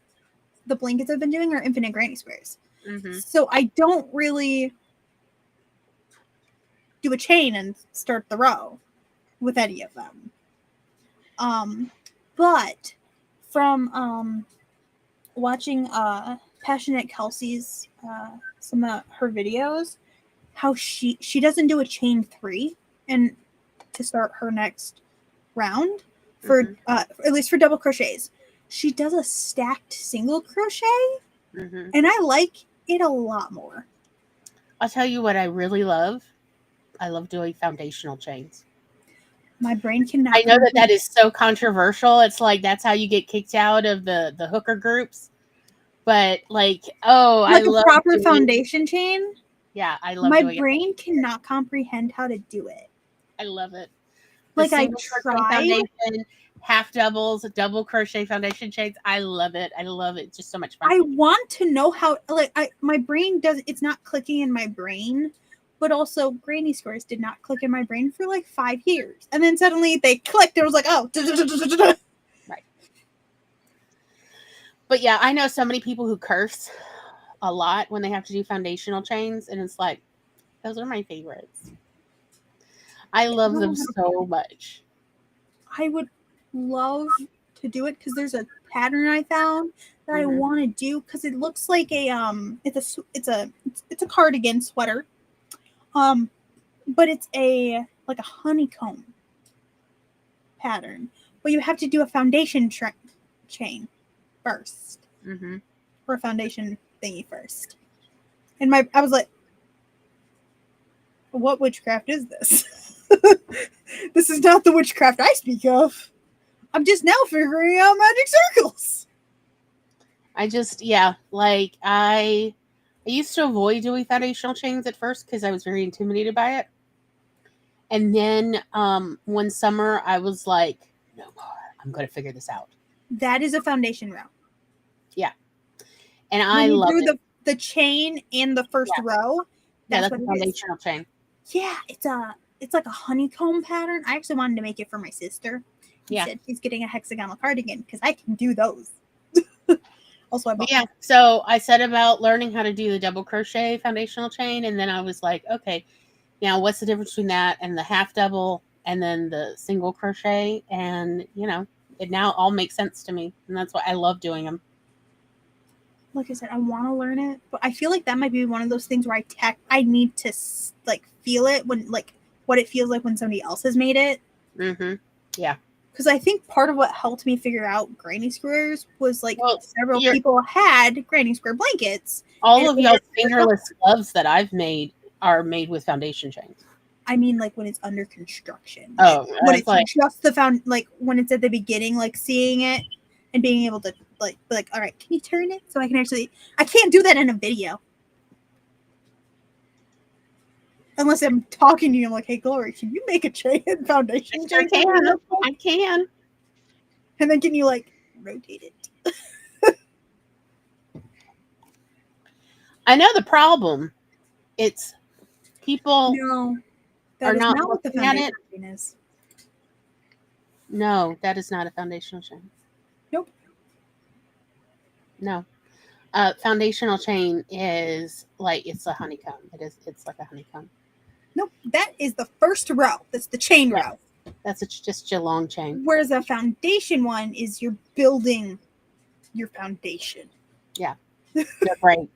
Speaker 2: the blankets I've been doing are infinite granny squares.
Speaker 1: Mm-hmm.
Speaker 2: So I don't really do a chain and start the row with any of them. But from watching Passionate Kelsey's some of her videos, how she doesn't do a chain 3 and to start her next round for at least for double crochets. She does a stacked single crochet, and I like it a lot more.
Speaker 1: I'll tell you what I really love. I love doing foundational chains.
Speaker 2: My brain cannot.
Speaker 1: I know that is so controversial. It's like that's how you get kicked out of the hooker groups. But like, I
Speaker 2: a
Speaker 1: love
Speaker 2: proper foundation chain.
Speaker 1: Yeah, I love
Speaker 2: my
Speaker 1: doing
Speaker 2: brain cannot comprehend how to do it.
Speaker 1: I love it.
Speaker 2: Like I
Speaker 1: tried foundation, half doubles, double crochet foundation chains. I love it. I love it. It's just so much fun.
Speaker 2: I want to know how. My brain does. It's not clicking in my brain. But also, granny squares did not click in my brain for like 5 years. And then suddenly they clicked. It was like, oh.
Speaker 1: Right. But yeah, I know so many people who curse a lot when they have to do foundational chains. And it's like, those are my favorites. I love them so much.
Speaker 2: I would love to do it because there's a pattern I found that I want to do because it looks like a it's a cardigan sweater. But it's like a honeycomb pattern. But you have to do a foundation chain first. Or a foundation thingy first. And I was like, what witchcraft is this? This is not the witchcraft I speak of. I'm just now figuring out magic circles.
Speaker 1: I used to avoid doing foundational chains at first because I was very intimidated by it. And then one summer I was like, no more. I'm going to figure this out.
Speaker 2: That is a foundation row.
Speaker 1: Yeah. And I love it.
Speaker 2: The chain in the first row.
Speaker 1: That's a foundational chain.
Speaker 2: Yeah, it's like a honeycomb pattern. I actually wanted to make it for my sister. She said she's getting a hexagonal cardigan because I can do those. Also,
Speaker 1: so I said about learning how to do the double crochet foundational chain, and then I was like, okay, now what's the difference between that and the half double and then the single crochet? And it now all makes sense to me, and that's why I love doing them.
Speaker 2: Like I said, I want to learn it, but I feel like that might be one of those things where I need to like feel it when what it feels like when somebody else has made it.
Speaker 1: Yeah.
Speaker 2: Because I think part of what helped me figure out granny squares was several people had granny square blankets.
Speaker 1: All of y'all fingerless gloves that I've made are made with foundation chains.
Speaker 2: I mean, like when it's under construction.
Speaker 1: Oh,
Speaker 2: when it's just when it's at the beginning, seeing it and being able to be like, all right, can you turn it so I can actually? I can't do that in a video. Unless I'm talking to you, I'm like, hey, Glory, can you make a chain foundation chain?
Speaker 1: I can.
Speaker 2: And then can you rotate it?
Speaker 1: I know the problem. It's people
Speaker 2: are
Speaker 1: not
Speaker 2: what the foundation chain is.
Speaker 1: No, that is not a foundational chain.
Speaker 2: Nope.
Speaker 1: No. Foundational chain is it's a honeycomb. It's like a honeycomb.
Speaker 2: Nope, that is the first row. That's the chain row.
Speaker 1: That's just a long chain.
Speaker 2: Whereas a foundation one is you're building your foundation.
Speaker 1: Yeah, right.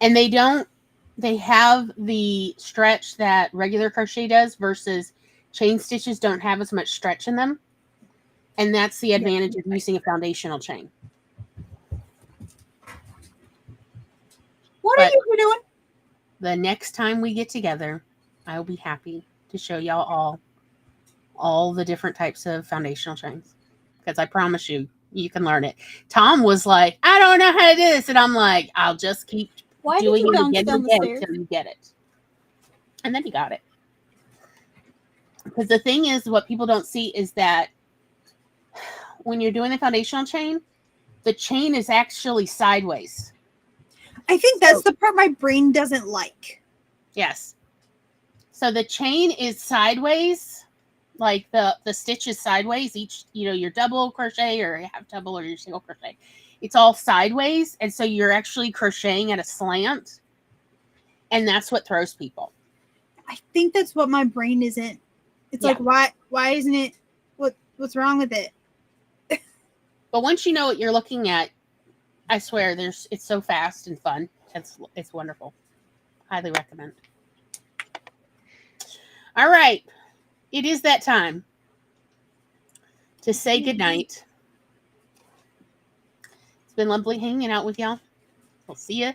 Speaker 1: And they have the stretch that regular crochet does versus chain stitches don't have as much stretch in them. And that's the advantage of using a foundational chain.
Speaker 2: What are you doing?
Speaker 1: The next time we get together, I'll be happy to show y'all all the different types of foundational chains. Because I promise you can learn it. Tom was like, I don't know how to do this. And I'm like, I'll just keep doing it again and again until you get it. And then he got it. Because the thing is, what people don't see is that when you're doing the foundational chain, the chain is actually sideways.
Speaker 2: I think that's the part my brain doesn't like.
Speaker 1: Yes. So the chain is sideways, like the stitch is sideways. Each, your double crochet or half double or your single crochet, it's all sideways. And so you're actually crocheting at a slant. And that's what throws people.
Speaker 2: I think that's what my brain isn't. It's like, why isn't it What's wrong with it?
Speaker 1: But once you know what you're looking at, I swear it's so fast and fun. It's wonderful. Highly recommend. All right. It is that time to say goodnight. It's been lovely hanging out with y'all. We'll see you